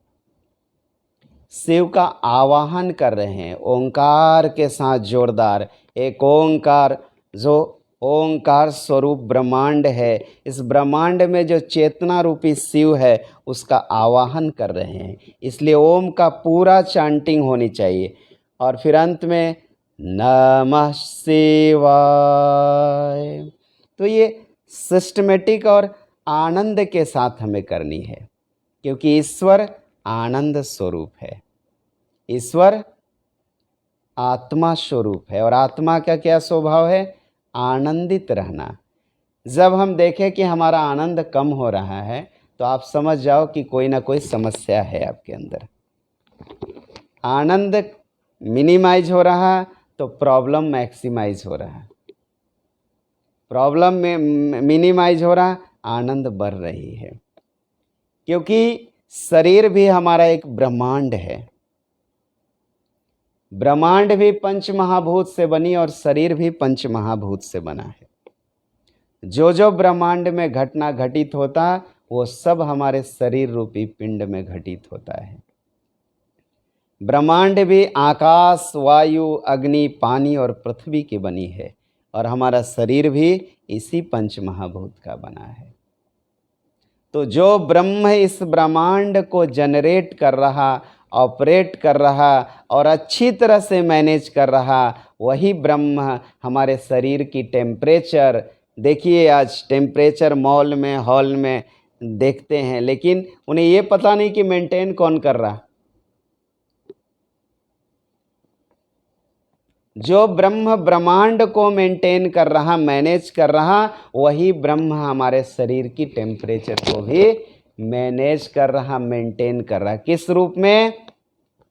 Speaker 1: शिव का आवाहन कर रहे हैं ओंकार के साथ। जोरदार एक ओंकार जो ओंकार स्वरूप ब्रह्मांड है। इस ब्रह्मांड में जो चेतना रूपी शिव है उसका आवाहन कर रहे हैं, इसलिए ओम का पूरा चांटिंग होनी चाहिए। और फिर अंत में नमः शिवाय। तो ये सिस्टमेटिक और आनंद के साथ हमें करनी है, क्योंकि ईश्वर आनंद स्वरूप है, ईश्वर आत्मा स्वरूप है। और आत्मा का क्या स्वभाव है? आनंदित रहना। जब हम देखें कि हमारा आनंद कम हो रहा है तो आप समझ जाओ कि कोई ना कोई समस्या है आपके अंदर। आनंद मिनिमाइज हो रहा तो प्रॉब्लम मैक्सिमाइज हो रहा है, प्रॉब्लम में मिनिमाइज हो रहा, आनंद बढ़ रही है। क्योंकि शरीर भी हमारा एक ब्रह्मांड है, ब्रह्मांड भी पंच महाभूत से बनी और शरीर भी पंच महाभूत से बना है। जो जो ब्रह्मांड में घटना घटित होता वो सब हमारे शरीर रूपी पिंड में घटित होता है। ब्रह्मांड भी आकाश, वायु, अग्नि, पानी और पृथ्वी की बनी है, और हमारा शरीर भी इसी पंच महाभूत का बना है। तो जो ब्रह्म इस ब्रह्मांड को जनरेट कर रहा, ऑपरेट कर रहा और अच्छी तरह से मैनेज कर रहा, वही ब्रह्म हमारे शरीर की टेम्परेचर, देखिए आज टेम्परेचर मॉल में, हॉल में देखते हैं, लेकिन उन्हें ये पता नहीं कि मेंटेन कौन कर रहा। जो ब्रह्म ब्रह्मांड को मेंटेन कर रहा, मैनेज कर रहा, वही ब्रह्म हमारे शरीर की टेम्परेचर को भी मैनेज कर रहा, मेंटेन कर रहा। किस रूप में?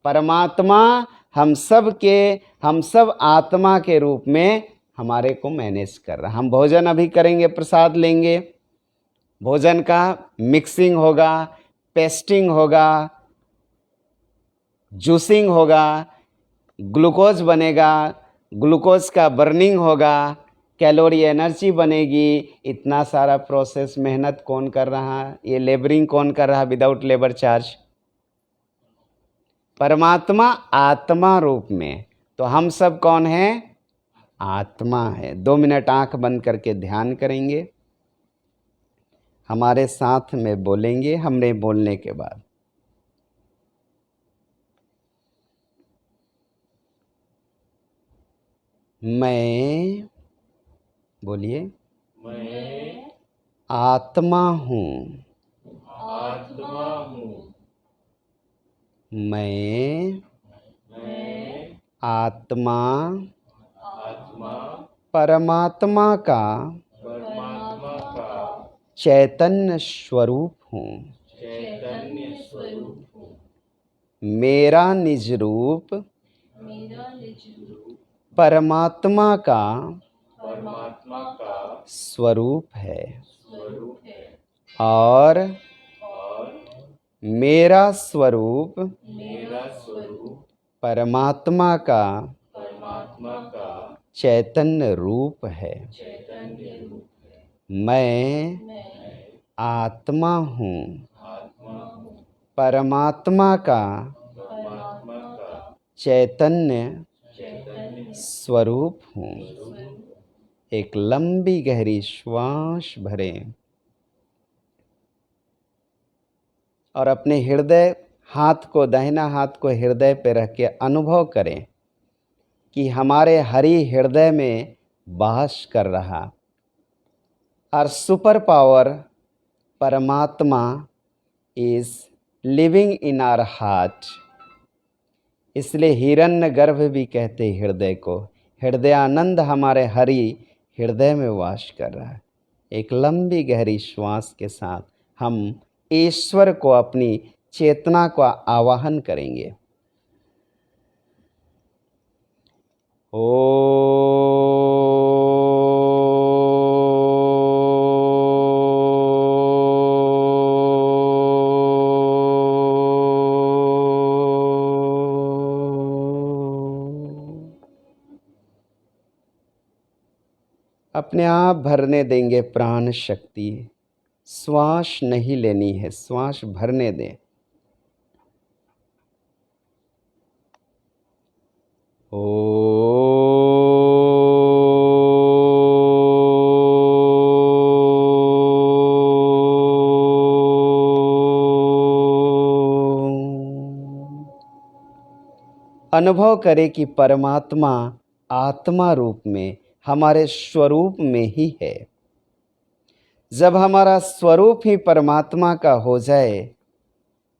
Speaker 1: परमात्मा हम सब आत्मा के रूप में हमारे को मैनेज कर रहा। हम भोजन अभी करेंगे, प्रसाद लेंगे, भोजन का मिक्सिंग होगा, पेस्टिंग होगा, जूसिंग होगा, ग्लूकोज बनेगा, ग्लूकोज का बर्निंग होगा, कैलोरी एनर्जी बनेगी। इतना सारा प्रोसेस, मेहनत कौन कर रहा? ये लेबरिंग कौन कर रहा विदाउट लेबर चार्ज? परमात्मा आत्मा रूप में। तो हम सब कौन हैं? आत्मा है। 2 मिनट आंख बंद करके ध्यान करेंगे, हमारे साथ में बोलेंगे हमने बोलने के बाद। मैं, बोलिए,
Speaker 2: मैं
Speaker 1: आत्मा हूँ।
Speaker 2: आत्मा हूँ।
Speaker 1: मैं
Speaker 2: मैं
Speaker 1: आत्मा
Speaker 2: आत्मा
Speaker 1: परमात्मा का
Speaker 2: परमात्मा का
Speaker 1: चैतन्य स्वरूप हूँ।
Speaker 2: चैतन्य स्वरूप हूँ।
Speaker 1: मेरा निज रूप
Speaker 2: मेरा निज रूप
Speaker 1: परमात्मा का
Speaker 2: परमात्मा का
Speaker 1: स्वरूप है,
Speaker 2: स्वरूप है,
Speaker 1: और
Speaker 2: और
Speaker 1: मेरा स्वरूप
Speaker 2: मेरा स्वरूप
Speaker 1: परमात्मा का
Speaker 2: परमात्मा का
Speaker 1: चैतन्य रूप है।
Speaker 2: चैतन्य रूप है।
Speaker 1: मैं
Speaker 2: मैं
Speaker 1: आत्मा हूँ,
Speaker 2: आत्मा हूँ,
Speaker 1: परमात्मा का
Speaker 2: परमात्मा का
Speaker 1: चैतन्य
Speaker 2: चैतन्य
Speaker 1: स्वरूप हूँ। एक लंबी गहरी श्वास भरें और अपने हृदय हाथ को, दाहिना हाथ को हृदय पे रख के अनुभव करें कि हमारे हरि हृदय में वास कर रहा। और सुपर पावर परमात्मा is living in our heart. इसलिए हिरण्य गर्भ भी कहते हृदय को। हृदयानंद हमारे हरि हृदय में वास कर रहा है। एक लंबी गहरी श्वास के साथ हम ईश्वर को, अपनी चेतना का आवाहन करेंगे। अपने आप भरने देंगे प्राण शक्ति। श्वास नहीं लेनी है, श्वास भरने दें। ओ अनुभव करें कि परमात्मा आत्मा रूप में हमारे स्वरूप में ही है। जब हमारा स्वरूप ही परमात्मा का हो जाए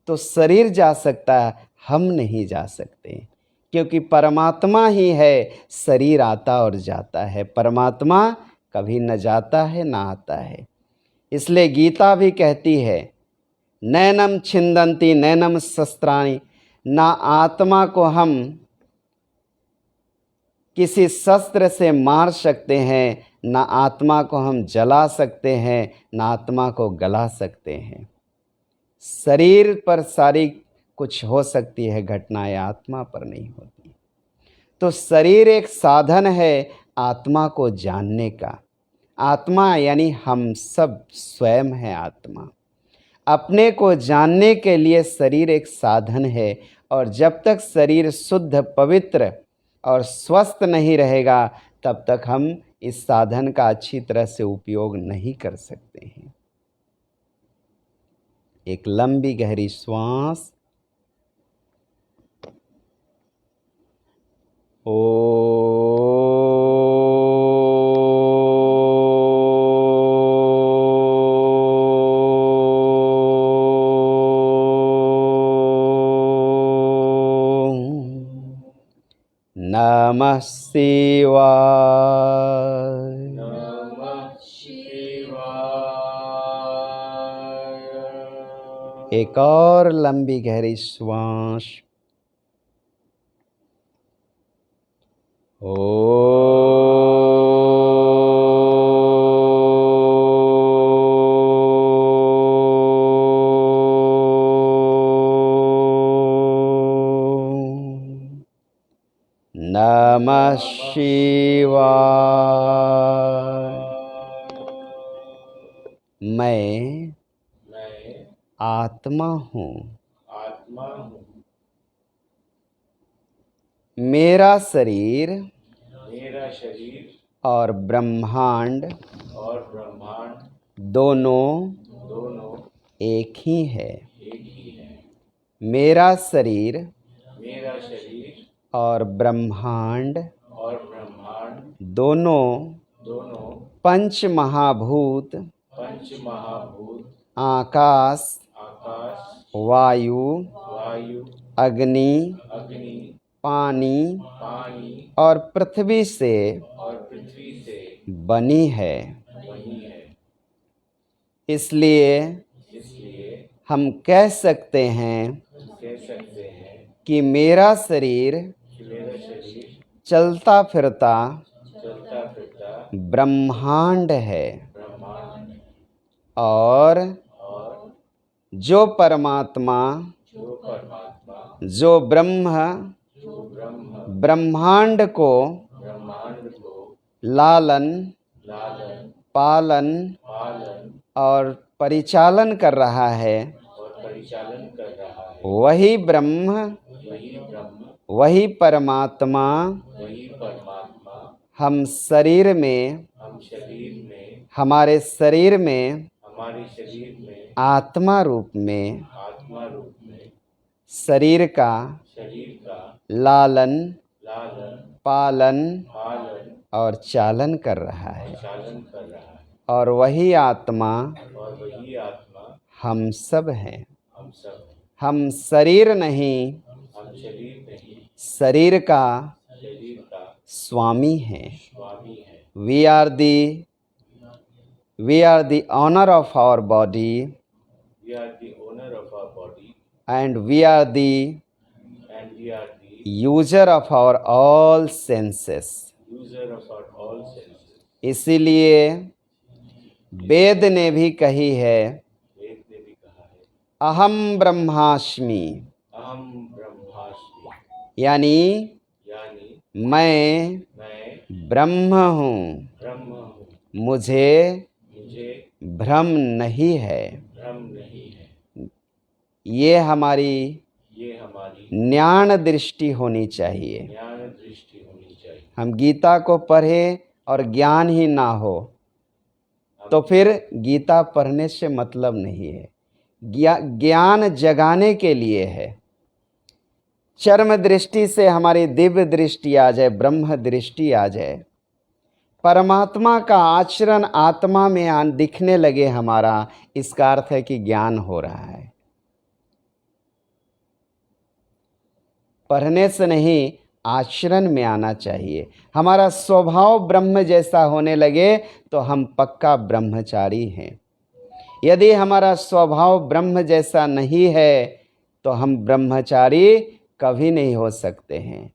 Speaker 1: तो शरीर जा सकता है, हम नहीं जा सकते, क्योंकि परमात्मा ही है। शरीर आता और जाता है, परमात्मा कभी न जाता है न आता है। इसलिए गीता भी कहती है, नैनम छिंदंती नैनम शस्त्राणि, ना आत्मा को हम किसी शस्त्र से मार सकते हैं, ना आत्मा को हम जला सकते हैं, ना आत्मा को गला सकते हैं। शरीर पर सारी कुछ हो सकती है घटनाएं, आत्मा पर नहीं होती। तो शरीर एक साधन है आत्मा को जानने का। आत्मा यानी हम सब स्वयं है आत्मा। अपने को जानने के लिए शरीर एक साधन है, और जब तक शरीर शुद्ध पवित्र और स्वस्थ नहीं रहेगा तब तक हम इस साधन का अच्छी तरह से उपयोग नहीं कर सकते हैं। एक लंबी गहरी श्वास। नमः शिवाय।
Speaker 2: नमः शिवाय।
Speaker 1: एक और लंबी गहरी श्वास। नमः शिवाय। मैं आत्मा हूँ।
Speaker 2: आत्मा हूँ।
Speaker 1: मेरा शरीर
Speaker 2: मेरा शरीर
Speaker 1: और ब्रह्मांड
Speaker 2: ब्रह्मांड
Speaker 1: दोनों एक ही है।
Speaker 2: एक ही है।
Speaker 1: मेरा शरीर
Speaker 2: मेरा शरीर
Speaker 1: और ब्रह्मांड
Speaker 2: ब्रह्मांड
Speaker 1: दोनों पंच महाभूत,
Speaker 2: पंच महाभूत,
Speaker 1: आकाश, वायु, अग्नि, पानी और पृथ्वी से बनी है। इसलिए हम कह सकते हैं कि मेरा शरीर चलता फिरता ब्रह्मांड है, और जो परमात्मा, जो ब्रह्मांड को लालन पालन और परिचालन कर रहा है, वही ब्रह्म, वही परमात्मा हम शरीर में, हमारे शरीर में आत्मा रूप में शरीर का लालन पालन और चालन कर रहा है। और वही आत्मा हम सब हैं। हम शरीर नहीं, शरीर का स्वामी हैं। We are the owner of our body, and we are the user of our all senses. इसीलिए वेद ने भी कही है, अहम ब्रह्मास्मि, यानी मैं ब्रह्म हूँ, मुझे भ्रम नहीं है। ये हमारी ज्ञान दृष्टि होनी चाहिए। हम गीता को पढ़ें और ज्ञान ही ना हो तो फिर गीता पढ़ने से मतलब नहीं है। ज्ञान जगाने के लिए है। चर्म दृष्टि से हमारी दिव्य दृष्टि आ जाए, ब्रह्म दृष्टि आ जाए, परमात्मा का आचरण आत्मा में दिखने लगे हमारा, इसका अर्थ है कि ज्ञान हो रहा है। पढ़ने से नहीं, आचरण में आना चाहिए। हमारा स्वभाव ब्रह्म जैसा होने लगे तो हम पक्का ब्रह्मचारी हैं। यदि हमारा स्वभाव ब्रह्म जैसा नहीं है तो हम ब्रह्मचारी कभी नहीं हो सकते हैं।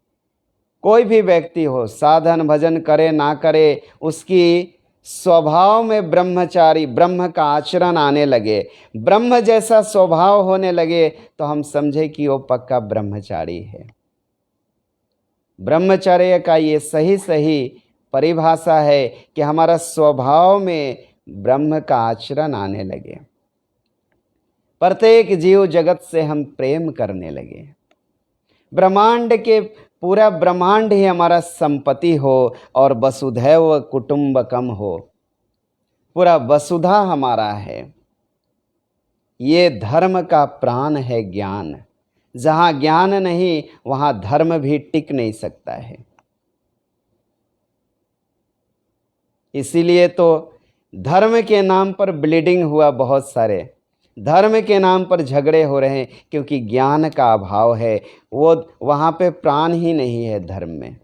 Speaker 1: कोई भी व्यक्ति हो, साधन भजन करे ना करे, उसकी स्वभाव में ब्रह्मचारी, ब्रह्म का आचरण आने लगे, ब्रह्म जैसा स्वभाव होने लगे तो हम समझे कि वो पक्का ब्रह्मचारी है। ब्रह्मचर्य का ये सही परिभाषा है कि हमारा स्वभाव में ब्रह्म का आचरण आने लगे, प्रत्येक जीव जगत से हम प्रेम करने लगे, ब्रह्मांड के पूरा ब्रह्मांड ही हमारा संपत्ति हो और वसुधैव कुटुंबकम हो, पूरा वसुधा हमारा है। ये धर्म का प्राण है ज्ञान। जहाँ ज्ञान नहीं वहाँ धर्म भी टिक नहीं सकता है। इसीलिए तो धर्म के नाम पर ब्लीडिंग हुआ, बहुत सारे धर्म के नाम पर झगड़े हो रहे हैं, क्योंकि ज्ञान का अभाव है। वो वहाँ पे प्राण ही नहीं है धर्म में,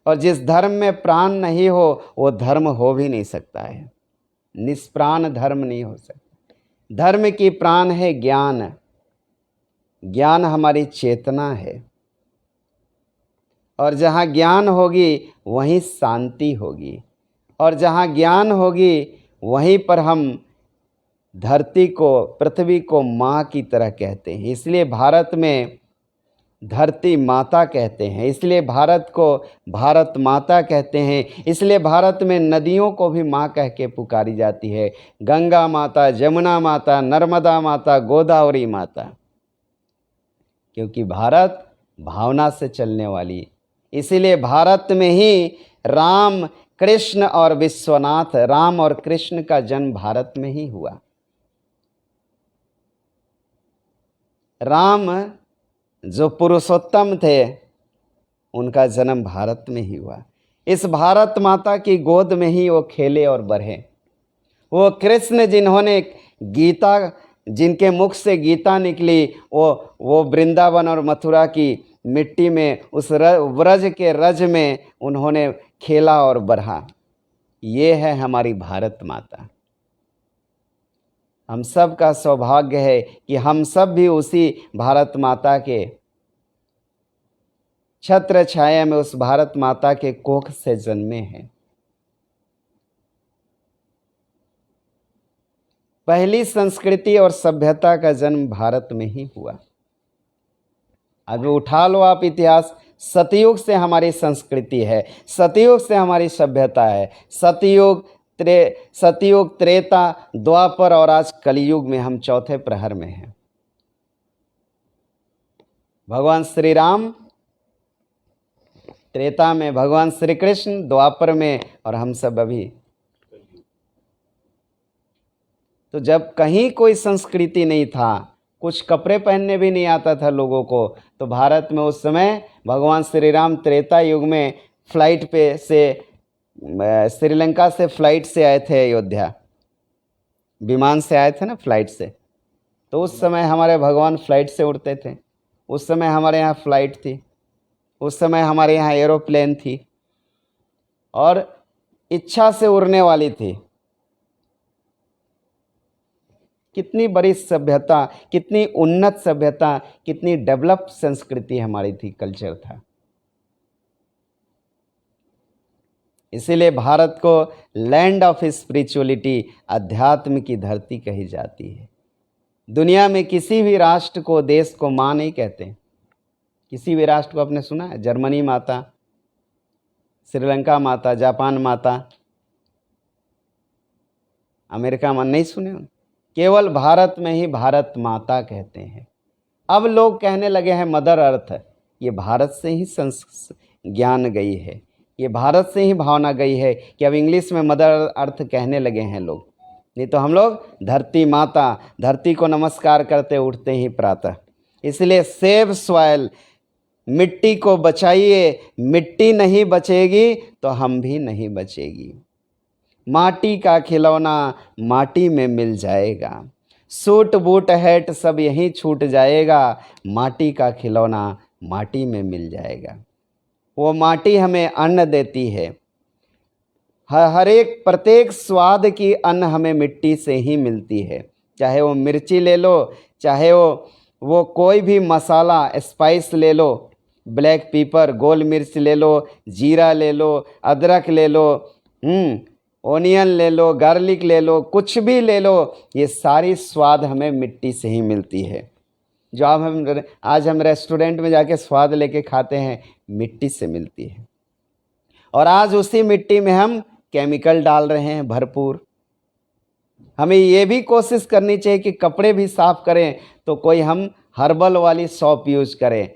Speaker 1: और जिस धर्म में प्राण नहीं हो वो धर्म हो भी नहीं सकता है। निष्प्राण धर्म नहीं हो सकता। धर्म की प्राण है ज्ञान। ज्ञान हमारी चेतना है, और जहाँ ज्ञान होगी वहीं शांति होगी, और जहाँ ज्ञान होगी वहीं पर हम धरती को, पृथ्वी को माँ की तरह कहते हैं। इसलिए भारत में धरती माता कहते हैं, इसलिए भारत को भारत माता कहते हैं, इसलिए भारत में नदियों को भी माँ कह के पुकारी जाती है। गंगा माता, जमुना माता, नर्मदा माता, गोदावरी माता, क्योंकि भारत भावना से चलने वाली। इसीलिए भारत में ही राम, कृष्ण और विश्वनाथ, राम और कृष्ण का जन्म भारत में ही हुआ। राम जो पुरुषोत्तम थे उनका जन्म भारत में ही हुआ। इस भारत माता की गोद में ही वो खेले और बढ़े। वो कृष्ण जिन्होंने गीता, जिनके मुख से गीता निकली, वो वृंदावन और मथुरा की मिट्टी में, उस व्रज के रज में उन्होंने खेला और बढ़ा। ये है हमारी भारत माता। हम सब का सौभाग्य है कि हम सब भी उसी भारत माता के छत्र छाया में, उस भारत माता के कोख से जन्मे हैं। पहली संस्कृति और सभ्यता का जन्म भारत में ही हुआ। अब उठा लो आप इतिहास, सतयुग से हमारी संस्कृति है, सतयुग से हमारी सभ्यता है। सतयुग, त्रेता, द्वापर और आज कलयुग में हम चौथे प्रहर में हैं। भगवान श्री राम त्रेता में, भगवान श्री कृष्ण द्वापर में, और हम सब अभी। तो जब कहीं कोई संस्कृति नहीं था, कुछ कपड़े पहनने भी नहीं आता था लोगों को, तो भारत में उस समय भगवान श्री राम त्रेता युग में फ्लाइट पे से, श्रीलंका से फ्लाइट से आए थे अयोध्या, विमान से आए थे ना, फ्लाइट से। तो उस समय हमारे भगवान फ्लाइट से उड़ते थे। उस समय हमारे यहाँ फ्लाइट थी, उस समय हमारे यहाँ एरोप्लेन थी, और इच्छा से उड़ने वाली थी। कितनी बड़ी सभ्यता, कितनी उन्नत सभ्यता, कितनी डेवलप संस्कृति हमारी थी, कल्चर था। इसीलिए भारत को लैंड ऑफ स्पिरिचुअलिटी, अध्यात्म की धरती कही जाती है। दुनिया में किसी भी राष्ट्र को, देश को माँ नहीं कहते। किसी भी राष्ट्र को आपने सुना है? जर्मनी माता, श्रीलंका माता, जापान माता, अमेरिका माँ, नहीं सुने? केवल भारत में ही भारत माता कहते हैं। अब लोग कहने लगे हैं मदर अर्थ। ये भारत से ही ज्ञान गई है, ये भारत से ही भावना गई है कि अब इंग्लिश में मदर अर्थ कहने लगे हैं लोग। नहीं तो हम लोग धरती माता, धरती को नमस्कार करते उठते ही प्रातः। इसलिए सेव सॉइल, मिट्टी को बचाइए, मिट्टी नहीं बचेगी तो हम भी नहीं बचेगी। माटी का खिलौना माटी में मिल जाएगा, सूट बूट हैट सब यहीं छूट जाएगा, माटी का खिलौना माटी में मिल जाएगा। वो माटी हमें अन्न देती है, हर एक प्रत्येक स्वाद की अन्न हमें मिट्टी से ही मिलती है। चाहे वो मिर्ची ले लो, चाहे वो कोई भी मसाला स्पाइस ले लो, ब्लैक पेपर, गोल मिर्च ले लो, जीरा ले लो, अदरक ले लो, ओनियन ले लो, गार्लिक ले लो, कुछ भी ले लो, ये सारी स्वाद हमें मिट्टी से ही मिलती है। जो आज हम रेस्टोरेंट में जाके स्वाद लेके खाते हैं, मिट्टी से मिलती है। और आज उसी मिट्टी में हम केमिकल डाल रहे हैं भरपूर। हमें ये भी कोशिश करनी चाहिए कि कपड़े भी साफ करें तो कोई हम हर्बल वाली सॉप यूज करें।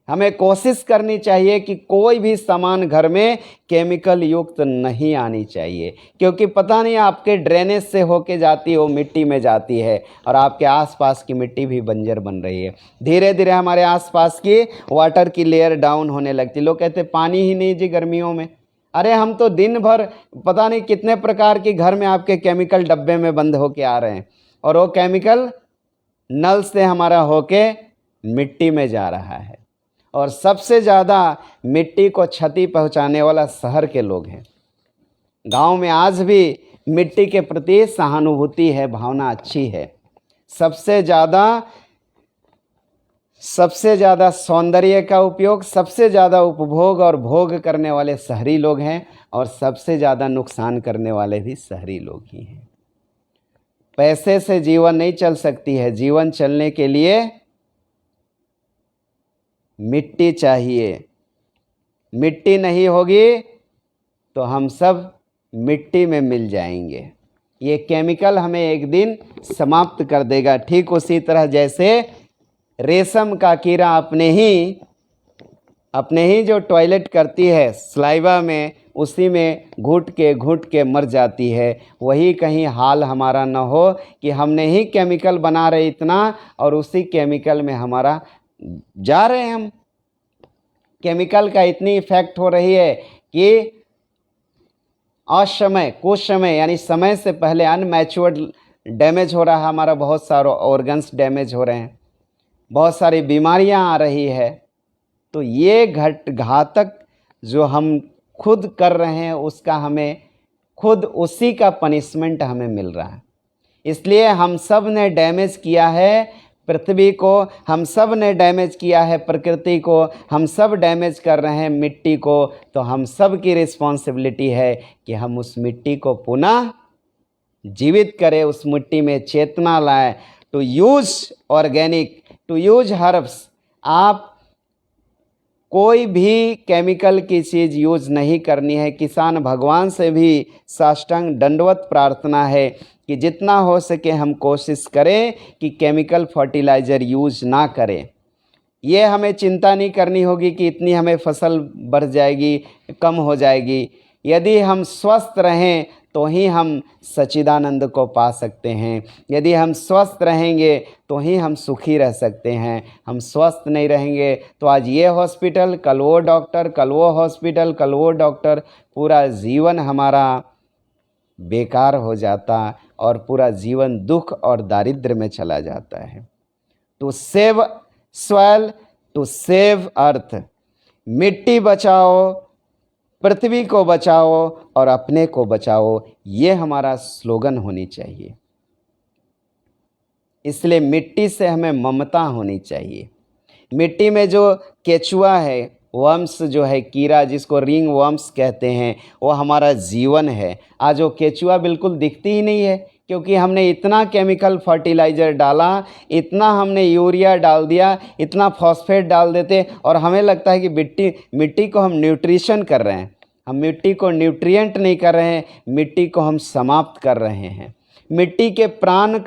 Speaker 1: हमें कोशिश करनी चाहिए कि कोई भी सामान घर में केमिकल युक्त नहीं आनी चाहिए, क्योंकि पता नहीं आपके ड्रेनेज से होके जाती है, वो मिट्टी में जाती है और आपके आसपास की मिट्टी भी बंजर बन रही है। धीरे धीरे हमारे आसपास की वाटर की लेयर डाउन होने लगती। लोग कहते पानी ही नहीं जी गर्मियों में। अरे हम तो दिन भर पता नहीं कितने प्रकार के घर में आपके केमिकल डब्बे में बंद होके आ रहे हैं, और वो केमिकल नल से हमारा होके मिट्टी में जा रहा है। और सबसे ज़्यादा मिट्टी को क्षति पहुंचाने वाला शहर के लोग हैं। गांव में आज भी मिट्टी के प्रति सहानुभूति है, भावना अच्छी है। सबसे ज़्यादा सौंदर्य का उपयोग, सबसे ज़्यादा उपभोग और भोग करने वाले शहरी लोग हैं, और सबसे ज़्यादा नुकसान करने वाले भी शहरी लोग ही हैं। पैसे से जीवन नहीं चल सकती है, जीवन चलने के लिए मिट्टी चाहिए। मिट्टी नहीं होगी तो हम सब मिट्टी में मिल जाएंगे। ये केमिकल हमें एक दिन समाप्त कर देगा। ठीक उसी तरह जैसे रेशम का कीड़ा अपने ही जो टॉयलेट करती है सलाइवा में, उसी में घुट के मर जाती है। वही कहीं हाल हमारा न हो कि हमने ही केमिकल बना रहे इतना, और उसी केमिकल में हमारा जा रहे हैं हम। केमिकल का इतनी इफेक्ट हो रही है कि असमय, कुछ समय यानी समय से पहले अनमैच्योर्ड डैमेज हो रहा है हमारा, बहुत सारे ऑर्गन्स डैमेज हो रहे हैं, बहुत सारी बीमारियां आ रही है। तो ये घातक जो हम खुद कर रहे हैं, उसका हमें खुद उसी का पनिशमेंट हमें मिल रहा है। इसलिए हम सब ने डैमेज किया है पृथ्वी को, हम सब ने डैमेज किया है प्रकृति को, हम सब डैमेज कर रहे हैं मिट्टी को। तो हम सब की रिस्पॉन्सिबिलिटी है कि हम उस मिट्टी को पुनः जीवित करें, उस मिट्टी में चेतना लाएं। To use organic, to use herbs. आप कोई भी केमिकल की चीज़ यूज नहीं करनी है। किसान भगवान से भी साष्टांग दंडवत प्रार्थना है कि जितना हो सके हम कोशिश करें कि केमिकल फर्टिलाइज़र यूज ना करें। ये हमें चिंता नहीं करनी होगी कि इतनी हमें फसल बढ़ जाएगी, कम हो जाएगी। यदि हम स्वस्थ रहें तो ही हम सच्चिदानंद को पा सकते हैं। यदि हम स्वस्थ रहेंगे तो ही हम सुखी रह सकते हैं। हम स्वस्थ नहीं रहेंगे तो आज ये हॉस्पिटल, कल वो डॉक्टर, कल वो हॉस्पिटल, कल वो डॉक्टर, पूरा जीवन हमारा बेकार हो जाता और पूरा जीवन दुख और दारिद्र्य में चला जाता है। To save soil, to save earth. मिट्टी बचाओ, पृथ्वी को बचाओ और अपने को बचाओ, ये हमारा स्लोगन होनी चाहिए। इसलिए मिट्टी से हमें ममता होनी चाहिए। मिट्टी में जो केचुआ है, वर्म्स जो है, कीड़ा जिसको रिंग वर्म्स कहते हैं, वो हमारा जीवन है। आज वो केचुआ बिल्कुल दिखती ही नहीं है, क्योंकि हमने इतना केमिकल फर्टिलाइज़र डाला, इतना हमने यूरिया डाल दिया, इतना फॉस्फेट डाल देते, और हमें लगता है कि मिट्टी को हम न्यूट्रिशन कर रहे हैं। हम मिट्टी को न्यूट्रिएंट नहीं कर रहे हैं, मिट्टी को हम समाप्त कर रहे हैं। मिट्टी के प्राण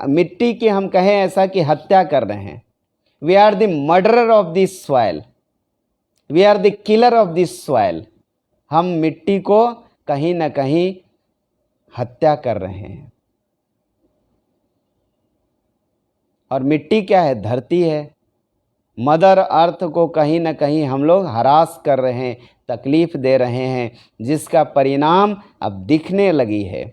Speaker 1: मिट्टी की हम कहें ऐसा कि हत्या कर रहे हैं। We are the murderer of this soil, we are the killer of this soil. हम मिट्टी को कहीं ना कहीं हत्या कर रहे हैं। और मिट्टी क्या है? धरती है। मदर अर्थ को कहीं ना कहीं हम लोग हरास कर रहे हैं, तकलीफ़ दे रहे हैं, जिसका परिणाम अब दिखने लगी है।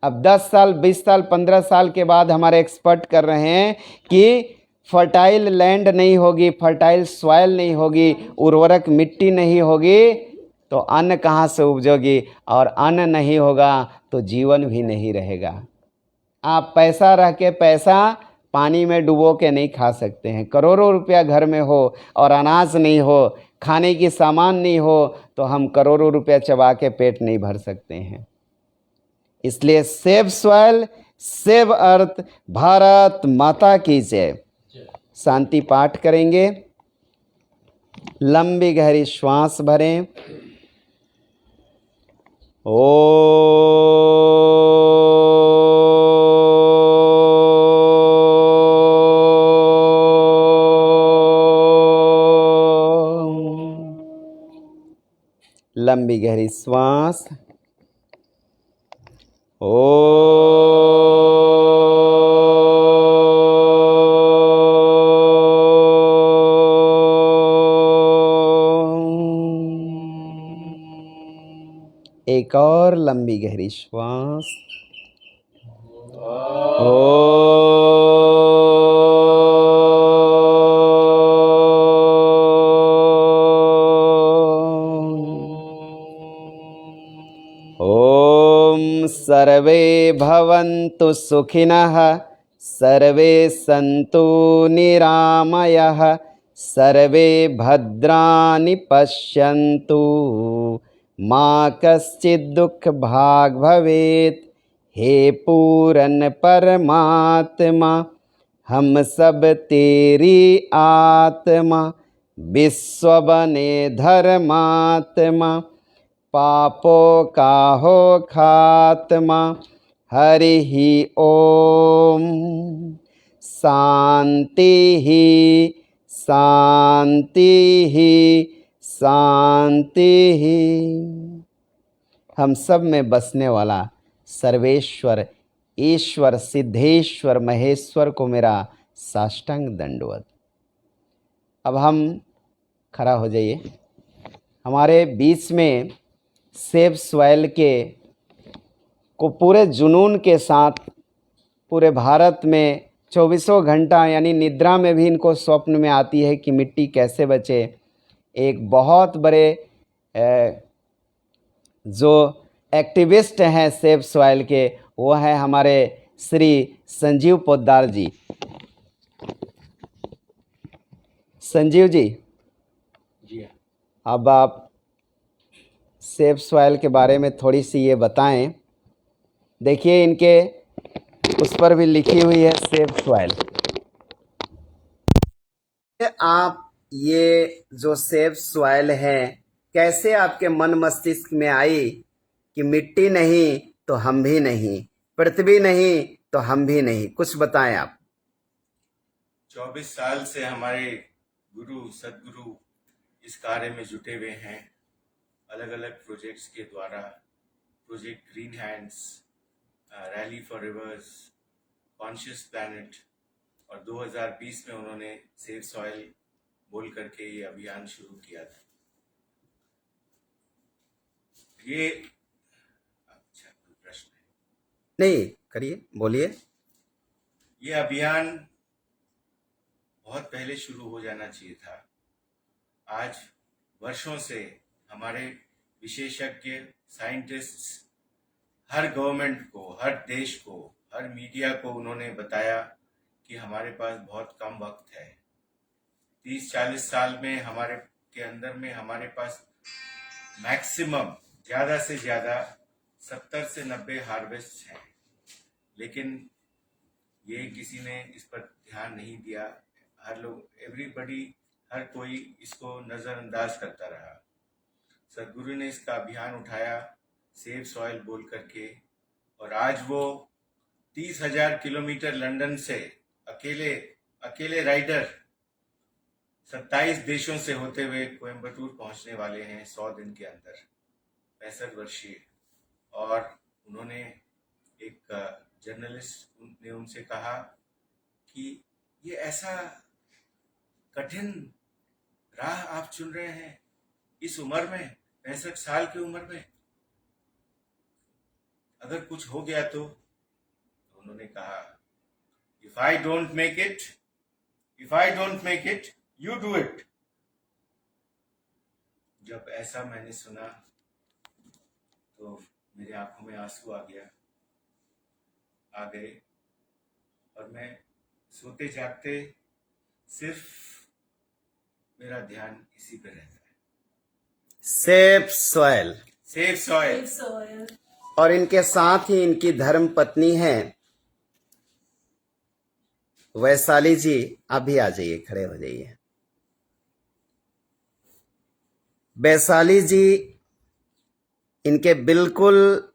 Speaker 1: अब 10 साल, 20 साल, 15 साल के बाद हमारे एक्सपर्ट कर रहे हैं कि फर्टाइल लैंड नहीं होगी, फर्टाइल सॉइल नहीं होगी, उर्वरक मिट्टी नहीं होगी तो अन्न कहाँ से उपजोगी, और अन्न नहीं होगा तो जीवन भी नहीं रहेगा। आप पैसा रह के पैसा पानी में डुबो के नहीं खा सकते हैं। करोड़ों रुपया घर में हो और अनाज नहीं हो, खाने की सामान नहीं हो, तो हम करोड़ों रुपया चबा के पेट नहीं भर सकते हैं। इसलिए save soil, save earth, Bharat माता की जय। शांति पाठ करेंगे। लंबी गहरी श्वास भरें। लंबी गहरी श्वास। एक और लंबी गहरी श्वास। ओम सर्वे भवन्तु सुखिनः, सर्वे सन्तु निरामयः, सर्वे भद्राणि पश्यन्तु, मा कश्चित् दुःख भाग् भवेत्। हे पूरन परमात्मा, हम सब तेरी आत्मा, विश्व बने धर्मात्मा, पापों का हो खात्मा। हरि ही ओम। शांति ही शांति ही शांति ही। हम सब में बसने वाला सर्वेश्वर, ईश्वर, सिद्धेश्वर, महेश्वर को मेरा साष्टांग दंडवत। अब हम खड़ा हो जाइए। हमारे बीच में सेव सॉइल के को पूरे जुनून के साथ पूरे भारत में 24 घंटा यानी निद्रा में भी इनको स्वप्न में आती है कि मिट्टी कैसे बचे। एक बहुत बड़े जो एक्टिविस्ट हैं सेव सॉइल के, वो है हमारे श्री संजीव पोद्दार जी। संजीव जी, अब आप सेव सॉइल के बारे में थोड़ी सी ये बताएं। देखिए इनके उस पर भी लिखी हुई है सेव सॉइल। आप ये जो सेव सॉइल है कैसे आपके मन मस्तिष्क में आई कि मिट्टी नहीं तो हम भी नहीं, पृथ्वी नहीं तो हम भी नहीं, कुछ बताएं आप।
Speaker 2: 24 साल से हमारे गुरु सदगुरु इस कार्य में जुटे हुए हैं। अलग अलग प्रोजेक्ट्स के द्वारा, project green hands, rally for reverse, conscious planet, और 2020 में उन्होंने सेव सॉइल बोल करके ये अभियान शुरू किया था। ये अच्छा, कोई प्रश्न है?
Speaker 1: नहीं, करिए, बोलिए।
Speaker 2: ये अभियान बहुत पहले शुरू हो जाना चाहिए था। आज वर्षों से हमारे विशेषज्ञ, साइंटिस्ट्स, हर गवर्नमेंट को, हर देश को, हर मीडिया को उन्होंने बताया कि हमारे पास बहुत कम वक्त है। 30-40 साल में हमारे के अंदर में हमारे पास मैक्सिमम ज़्यादा से ज़्यादा 70 से 90 हार्वेस्ट हैं, लेकिन ये किसी ने इस पर ध्यान नहीं दिया। हर लोग, एवरीबडी, हर कोई इसको नज़रअंदाज करता रहा। सदगुरु ने इसका अभियान उठाया सेव सॉइल बोल करके, और आज वो 30,000 किलोमीटर लंदन से अकेले राइडर 27 देशों से होते हुए कोयम्बटूर पहुंचने वाले हैं 100 दिन के अंदर। 65 वर्षीय। और उन्होंने, एक जर्नलिस्ट ने उनसे कहा कि ये ऐसा कठिन राह आप चुन रहे हैं इस उम्र में, 65 साल की उम्र में। अगर कुछ हो गया तो उन्होंने कहा, if I don't make it you do it. जब ऐसा मैंने सुना तो मेरी आंखों में आंसू आ गए, और मैं सोते जागते सिर्फ मेरा ध्यान इसी पे रहता है,
Speaker 1: सेफ सॉइल।
Speaker 2: Safe soil.
Speaker 1: और इनके साथ ही इनकी धर्म पत्नी है वैशाली जी। आप भी आ जाइए, खड़े हो जाइए। वैशाली जी इनके बिल्कुल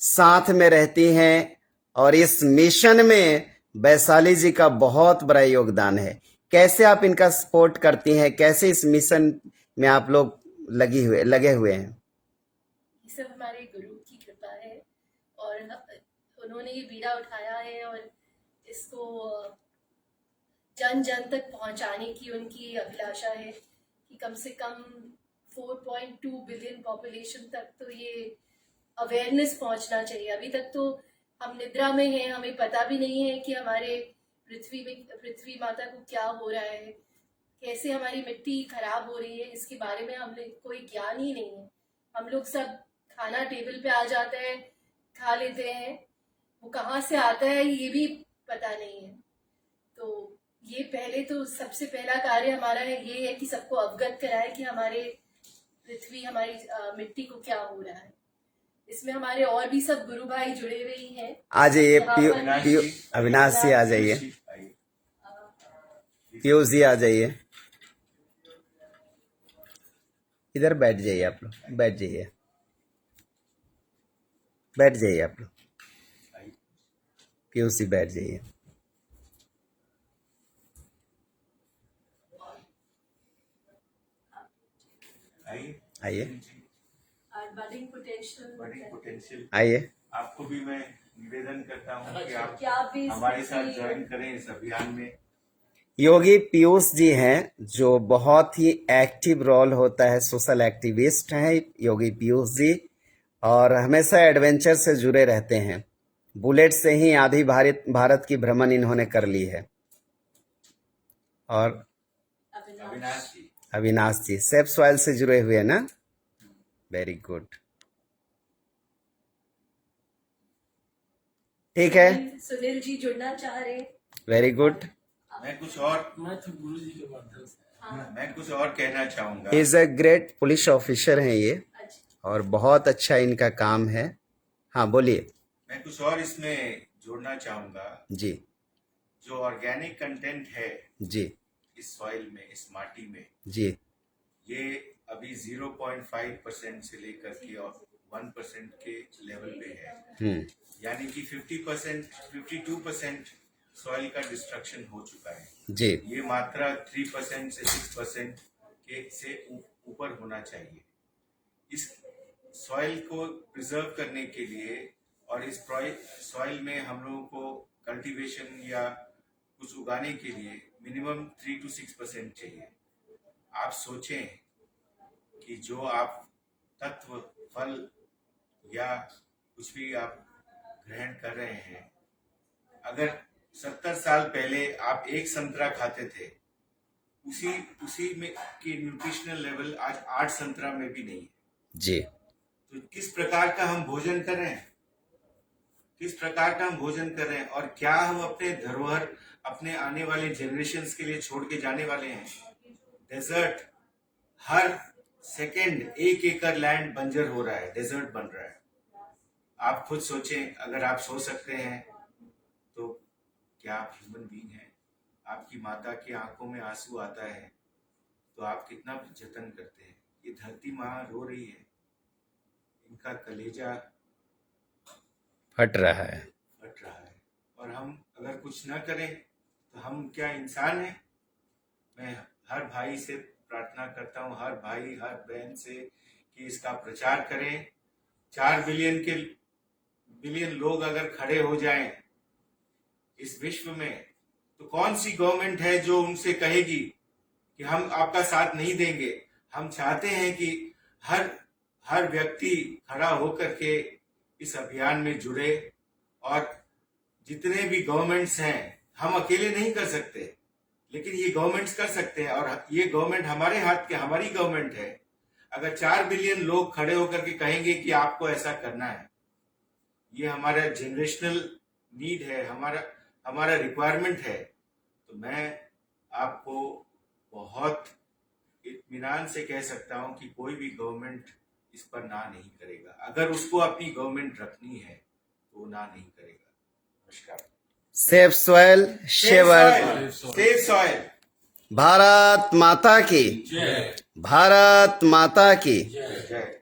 Speaker 1: साथ में रहती हैं, और इस मिशन में वैशाली जी का बहुत बड़ा योगदान है। कैसे आप इनका सपोर्ट करती हैं, कैसे इस मिशन में आप लोग लगे हुए हैं?
Speaker 3: ये सब हमारे गुरु की कृपा है, और उन्होंने ये बीड़ा उठाया है, और इसको जन जन तक पहुंचाने की उनकी अभिलाषा है कि कम से कम 4.2 बिलियन पॉपुलेशन तक तो ये अवेयरनेस पहुंचना चाहिए। अभी तक तो हम निद्रा में हैं, हमें पता भी नहीं है कि हमारे पृथ्वी माता को क्या हो रहा है, कैसे हमारी मिट्टी खराब हो रही है, इसके बारे में हमें कोई ज्ञान ही नहीं है। हम लोग सब खाना टेबल पे आ जाता है, खा लेते हैं, वो कहाँ से आता है ये भी पता नहीं है। तो ये पहले तो सबसे पहला कार्य हमारा ये है कि सबको अवगत कराए कि हमारे पृथ्वी, हमारी मिट्टी को क्या हो रहा है। इसमें हमारे और भी सब गुरु भाई जुड़े हुए ही हैं।
Speaker 1: आ जाइए अविनाश जी, आ जाइए। पीयूष जी आ जाइए, इधर बैठ जाइए। आप लोग बैठ जाइए आप लोग। पीयूष जी बैठ जाइए। आइए
Speaker 3: बडिंग पोटेंशियल
Speaker 1: आइए।
Speaker 2: आपको भी मैं निवेदन करता हूँ कि आप
Speaker 3: भी
Speaker 2: हमारे साथ ज्वाइन करें इस अभियान में।
Speaker 1: योगी पीयूष जी हैं, जो बहुत ही एक्टिव रोल होता है, सोशल एक्टिविस्ट हैं योगी पीयूष जी, और हमेशा एडवेंचर से जुड़े रहते हैं। बुलेट से ही आधी भारत की भ्रमण इन्होंने कर ली है। और अविनाश जी सेफ सॉइल से जुड़े हुए हैं ना, वेरी गुड, ठीक है।
Speaker 3: सुनील जी जुड़ना चाह रहे हैं,
Speaker 1: वेरी गुड।
Speaker 2: मैं कुछ और कहना चाहूंगा।
Speaker 1: Is a great police officer हैं ये, और बहुत अच्छा इनका काम है। हाँ बोलिए।
Speaker 2: मैं कुछ और इसमें जोड़ना चाहूंगा
Speaker 1: जी।
Speaker 2: जो ऑर्गेनिक कंटेंट है
Speaker 1: जी
Speaker 2: इस सॉइल में, इस माटी में,
Speaker 1: जी,
Speaker 2: ये अभी 0.5% से लेकर के 1% के लेवल पे है। यानी कि 52% सॉइल का डिस्ट्रक्शन हो चुका है
Speaker 1: जी।
Speaker 2: ये मात्रा 3% से 6% के से ऊपर होना चाहिए। इस सॉइल को प्रिजर्व करने के लिए और इस सॉइल में हम लोगों को कल्टीवेशन या कुछ उगाने के लिए मिनिमम 3 to 6% चाहिए। आप सोचें कि जो आप तत्व, फल या कुछ भी आप ग्रहण कर रहे हैं, अगर 70 साल पहले आप एक संतरा खाते थे, उसी में की न्यूट्रिशनल लेवल आज 8 संतरा में भी नहीं है
Speaker 1: जी।
Speaker 2: तो किस प्रकार का हम भोजन कर रहे हैं, और क्या हम अपने धरोहर, अपने आने वाले जनरेशन्स के लिए छोड़ के जाने वाले हैं। डेजर्ट, हर सेकंड 1 एकड़ लैंड बंजर हो रहा है, डेजर्ट बन रहा है। आप खुद सोचें, अगर आप सो सकते हैं तो क्या आप ह्यूमन बीइंग हैं? आपकी माता की आंखों में आंसू आता है तो आप कितना जतन करते हैं। ये धरती माँ रो रही है, इनका कलेजा
Speaker 1: फट रहा है,
Speaker 2: और हम अगर कुछ न करें तो हम क्या इंसान हैं? मैं हर भाई से प्रार्थना करता हूँ, हर भाई हर बहन से, कि इसका प्रचार करें। 4 बिलियन लोग अगर खड़े हो जाएं इस विश्व में, तो कौन सी गवर्नमेंट है जो उनसे कहेगी कि हम आपका साथ नहीं देंगे। हम चाहते हैं कि हर व्यक्ति खड़ा होकर के इस अभियान में जुड़े, और जितने भी गवर्नमेंट्स हैं, हम अकेले नहीं कर सकते, लेकिन ये गवर्नमेंट्स कर सकते हैं। और ये गवर्नमेंट हमारे हाथ के, हमारी गवर्नमेंट है। अगर 4 बिलियन लोग खड़े होकर के कहेंगे कि आपको ऐसा करना है, ये हमारा जनरेशनल नीड है, हमारा रिक्वायरमेंट है, तो मैं आपको बहुत इत्मीनान से कह सकता हूं कि कोई भी गवर्नमेंट इस पर ना नहीं करेगा। अगर उसको अपनी गवर्नमेंट रखनी है तो वो ना नहीं करेगा। नमस्कार।
Speaker 1: Save soil, save earth.
Speaker 2: Save soil.
Speaker 1: Bharat माता की, भारत माता की।
Speaker 2: जय।